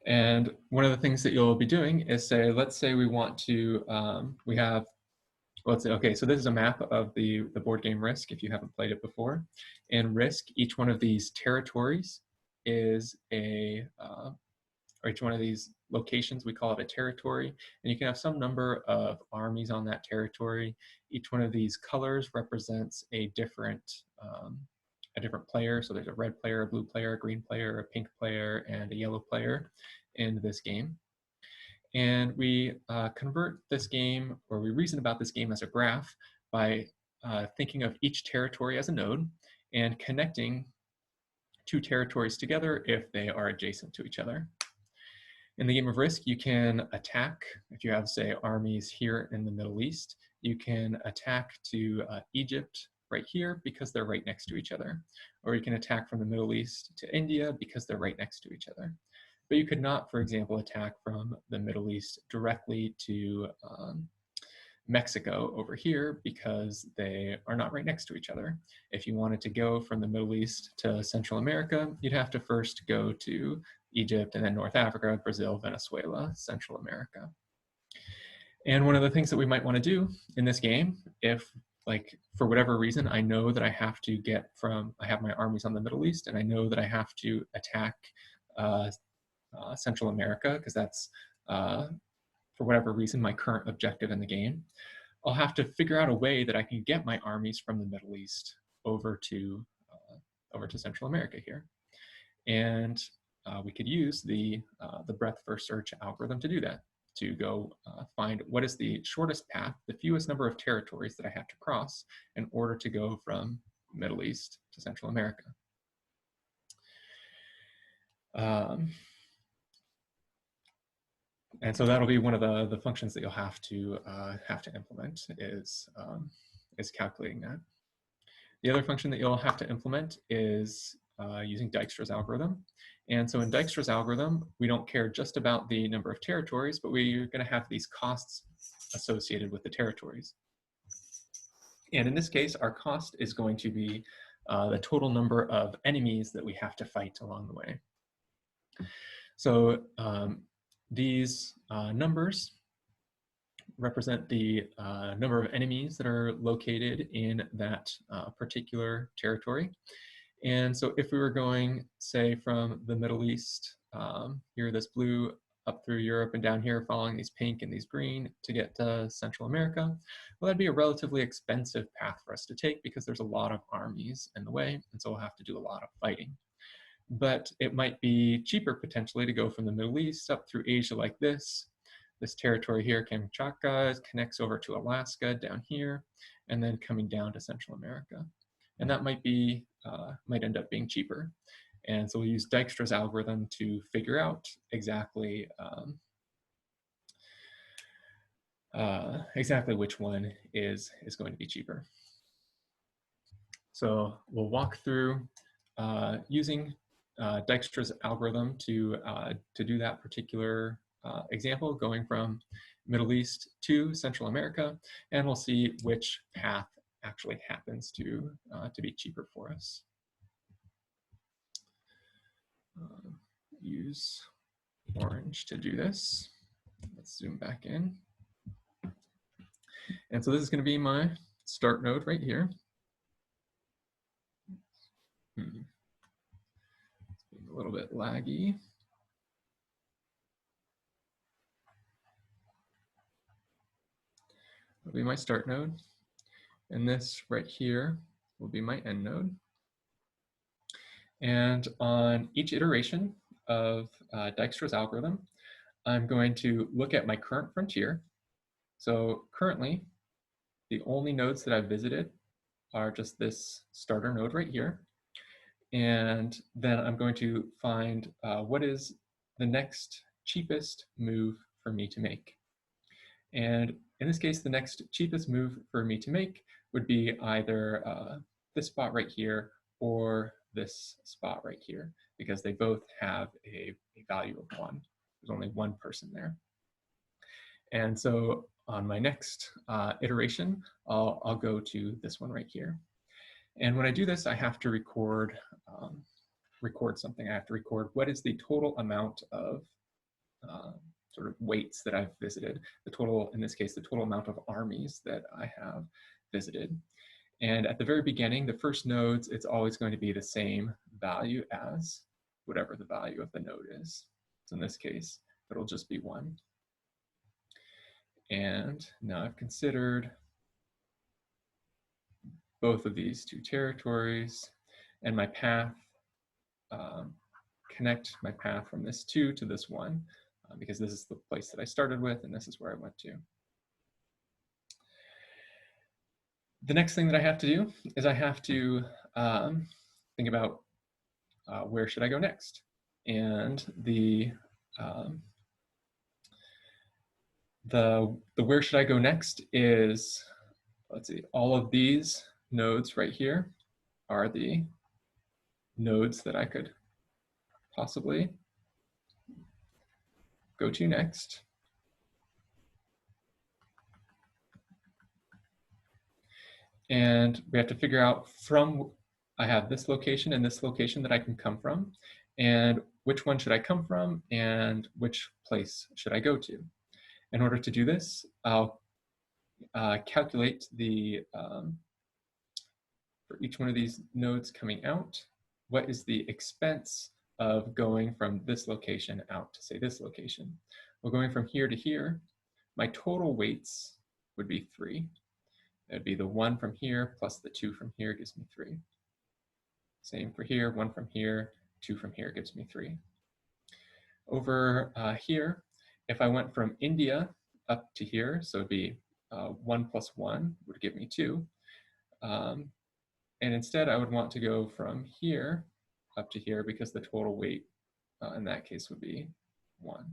And one of the things that you'll be doing is say, let's say we want to, we have, let's say, okay, so this is a map of the board game Risk, if you haven't played it before. In Risk, each one of these territories is or each one of these locations, we call it a territory, and you can have some number of armies on that territory. Each one of these colors represents a different player. So there's a red player, a blue player, a green player, a pink player, and a yellow player in this game. And we convert this game, or we reason about this game as a graph by thinking of each territory as a node and connecting two territories together if they are adjacent to each other. In the game of Risk, you can attack, if you have, say, armies here in the Middle East, you can attack to Egypt right here because they're right next to each other. Or you can attack from the Middle East to India because they're right next to each other. But you could not, for example, attack from the Middle East directly to Mexico over here because they are not right next to each other. If you wanted to go from the Middle East to Central America, you'd have to first go to Egypt and then North Africa, Brazil, Venezuela, Central America. And one of the things that we might want to do in this game, if like for whatever reason, I know that I have to I have my armies on the Middle East and I know that I have to attack Central America because that's for whatever reason, my current objective in the game, I'll have to figure out a way that I can get my armies from the Middle East over to Central America here. And we could use the breadth first search algorithm to do that, to go find what is the shortest path, the fewest number of territories that I have to cross in order to go from Middle East to Central America. And so that'll be one of the functions that you'll have to implement is calculating that. The other function that you'll have to implement is using Dijkstra's algorithm. And so in Dijkstra's algorithm, we don't care just about the number of territories, but we're going to have these costs associated with the territories. And in this case, our cost is going to be the total number of enemies that we have to fight along the way. So these numbers represent the number of enemies that are located in that particular territory. And so if we were going, say, from the Middle East, here this blue, up through Europe and down here following these pink and these green to get to Central America, well, that'd be a relatively expensive path for us to take because there's a lot of armies in the way, and so we'll have to do a lot of fighting. but it might be cheaper potentially to go from the Middle East up through Asia like this. This territory here, Kamchatka, connects over to Alaska down here, and then coming down to Central America. And that might end up being cheaper. And so we'll use Dijkstra's algorithm to figure out exactly which one is going to be cheaper. So we'll walk through using Dijkstra's algorithm to do that particular example, going from Middle East to Central America, and we'll see which path actually happens to be cheaper for us. Use orange to do this. Let's zoom back in. And so this is going to be my start node right here. It's being a little bit laggy. It'll be my start node. And this right here will be my end node. And on each iteration of Dijkstra's algorithm, I'm going to look at my current frontier. So currently, the only nodes that I've visited are just this starter node right here. And then I'm going to find what is the next cheapest move for me to make. And in this case, the next cheapest move for me to make would be either this spot right here or this spot right here, because they both have a value of 1. There's only one person there. And so on my next iteration, I'll go to this one right here. And when I do this, I have to record something. I have to record what is the total amount of sort of weights that I've visited, the total, in this case, the total amount of armies that I have visited. And at the very beginning, the first nodes, it's always going to be the same value as whatever the value of the node is. So in this case, it'll just be 1. And now I've considered both of these two territories, and my path, connect my path from this 2 to this 1, because this is the place that I started with, and this is where I went to. The next thing that I have to do is I have to think about where should I go next? And the where should I go next is, let's see, all of these nodes right here are the nodes that I could possibly go to next. And we have to figure out I have this location and this location that I can come from, and which one should I come from and which place should I go to. In order to do this, I'll calculate for each one of these nodes coming out, what is the expense of going from this location out to, say, this location. Well, going from here to here, my total weights would be 3. It would be the 1 from here plus the 2 from here gives me 3. Same for here, 1 from here, 2 from here gives me 3. Over here, if I went from India up to here, so it'd be 1 plus 1 would give me 2. And instead, I would want to go from here up to here because the total weight in that case would be 1.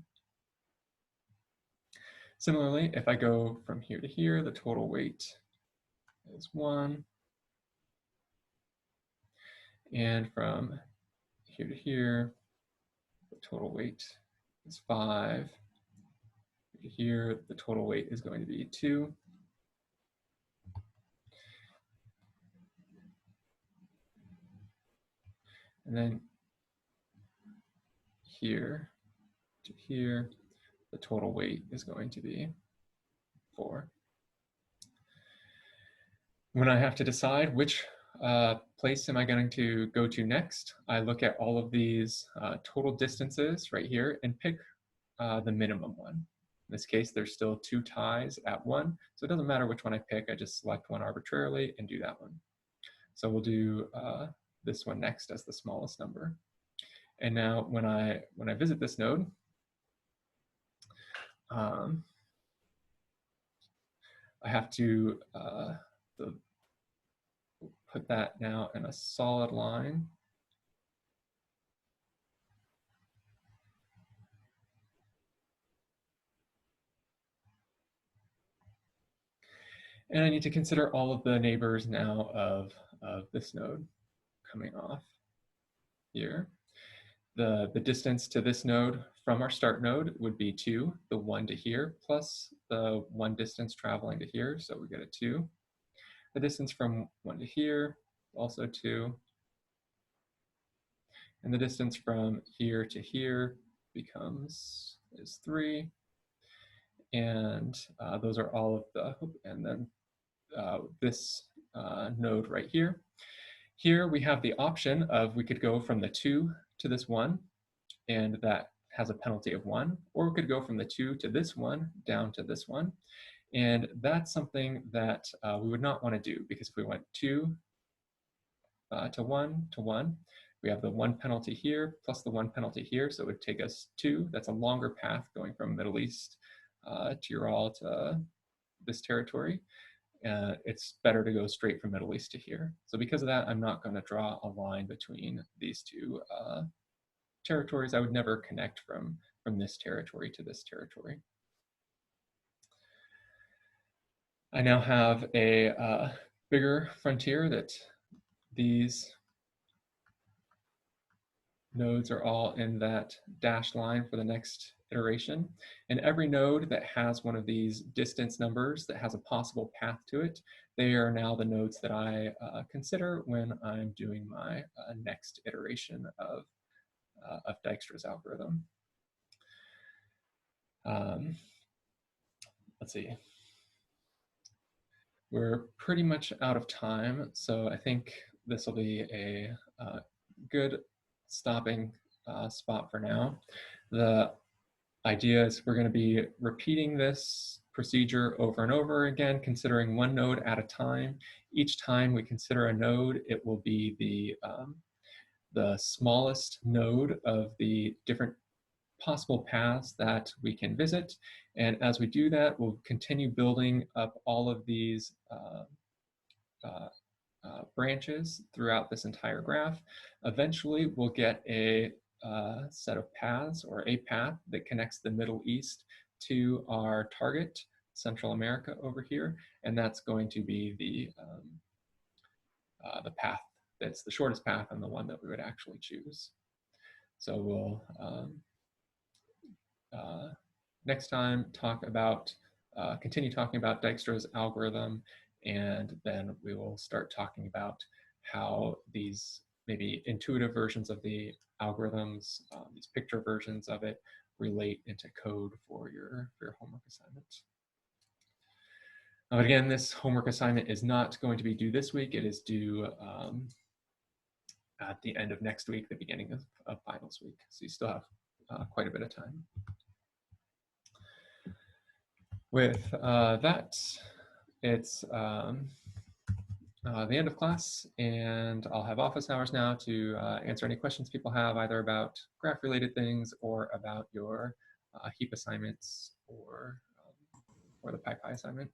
Similarly, if I go from here to here, the total weight is 1. And from here to here, the total weight is 5. Here, the total weight is going to be 2. And then here to here, the total weight is going to be 4. When I have to decide which place am I going to go to next, I look at all of these total distances right here and pick the minimum one. In this case, there's still 2 ties at 1, so it doesn't matter which one I pick, I just select one arbitrarily and do that one. So we'll do this one next as the smallest number. And now when I visit this node, I have to put that now in a solid line. And I need to consider all of the neighbors now of this node coming off here. The distance to this node from our start node would be 2, the 1 to here, plus the 1 distance traveling to here, so we get a 2. The distance from 1 to here, also 2. And the distance from here to here is 3. And those are all of the, and then this node right here. Here we have the option of we could go from the 2 to this 1, and that has a penalty of 1, or we could go from the 2 to this 1 down to this 1. And that's something that we would not want to do, because if we went 2 to 1 to 1, we have the 1 penalty here plus the 1 penalty here, so it would take us 2. That's a longer path going from Middle East to Ural to this territory. It's better to go straight from Middle East to here. So because of that, I'm not going to draw a line between these two territories. I would never connect from this territory to this territory. I now have a bigger frontier that these nodes are all in that dashed line for the next iteration. And every node that has one of these distance numbers that has a possible path to it, they are now the nodes that I consider when I'm doing my next iteration of Dijkstra's algorithm. Let's see. We're pretty much out of time, so I think this will be a good stopping spot for now. The idea is we're going to be repeating this procedure over and over again, considering one node at a time. Each time we consider a node, it will be the smallest node of the different possible paths that we can visit. And as we do that, we'll continue building up all of these branches throughout this entire graph. Eventually, we'll get a set of paths, or a path that connects the Middle East to our target, Central America over here, and that's going to be the path that's the shortest path and the one that we would actually choose. So we'll next time continue talking about Dijkstra's algorithm, and then we will start talking about how these maybe intuitive versions of the algorithms, these picture versions of it, relate into code for your homework assignment. But again, this homework assignment is not going to be due this week. It is due at the end of next week, the beginning of finals week. So you still have quite a bit of time. With that, it's the end of class, and I'll have office hours now to answer any questions people have, either about graph-related things or about your heap assignments or the PyPy assignment.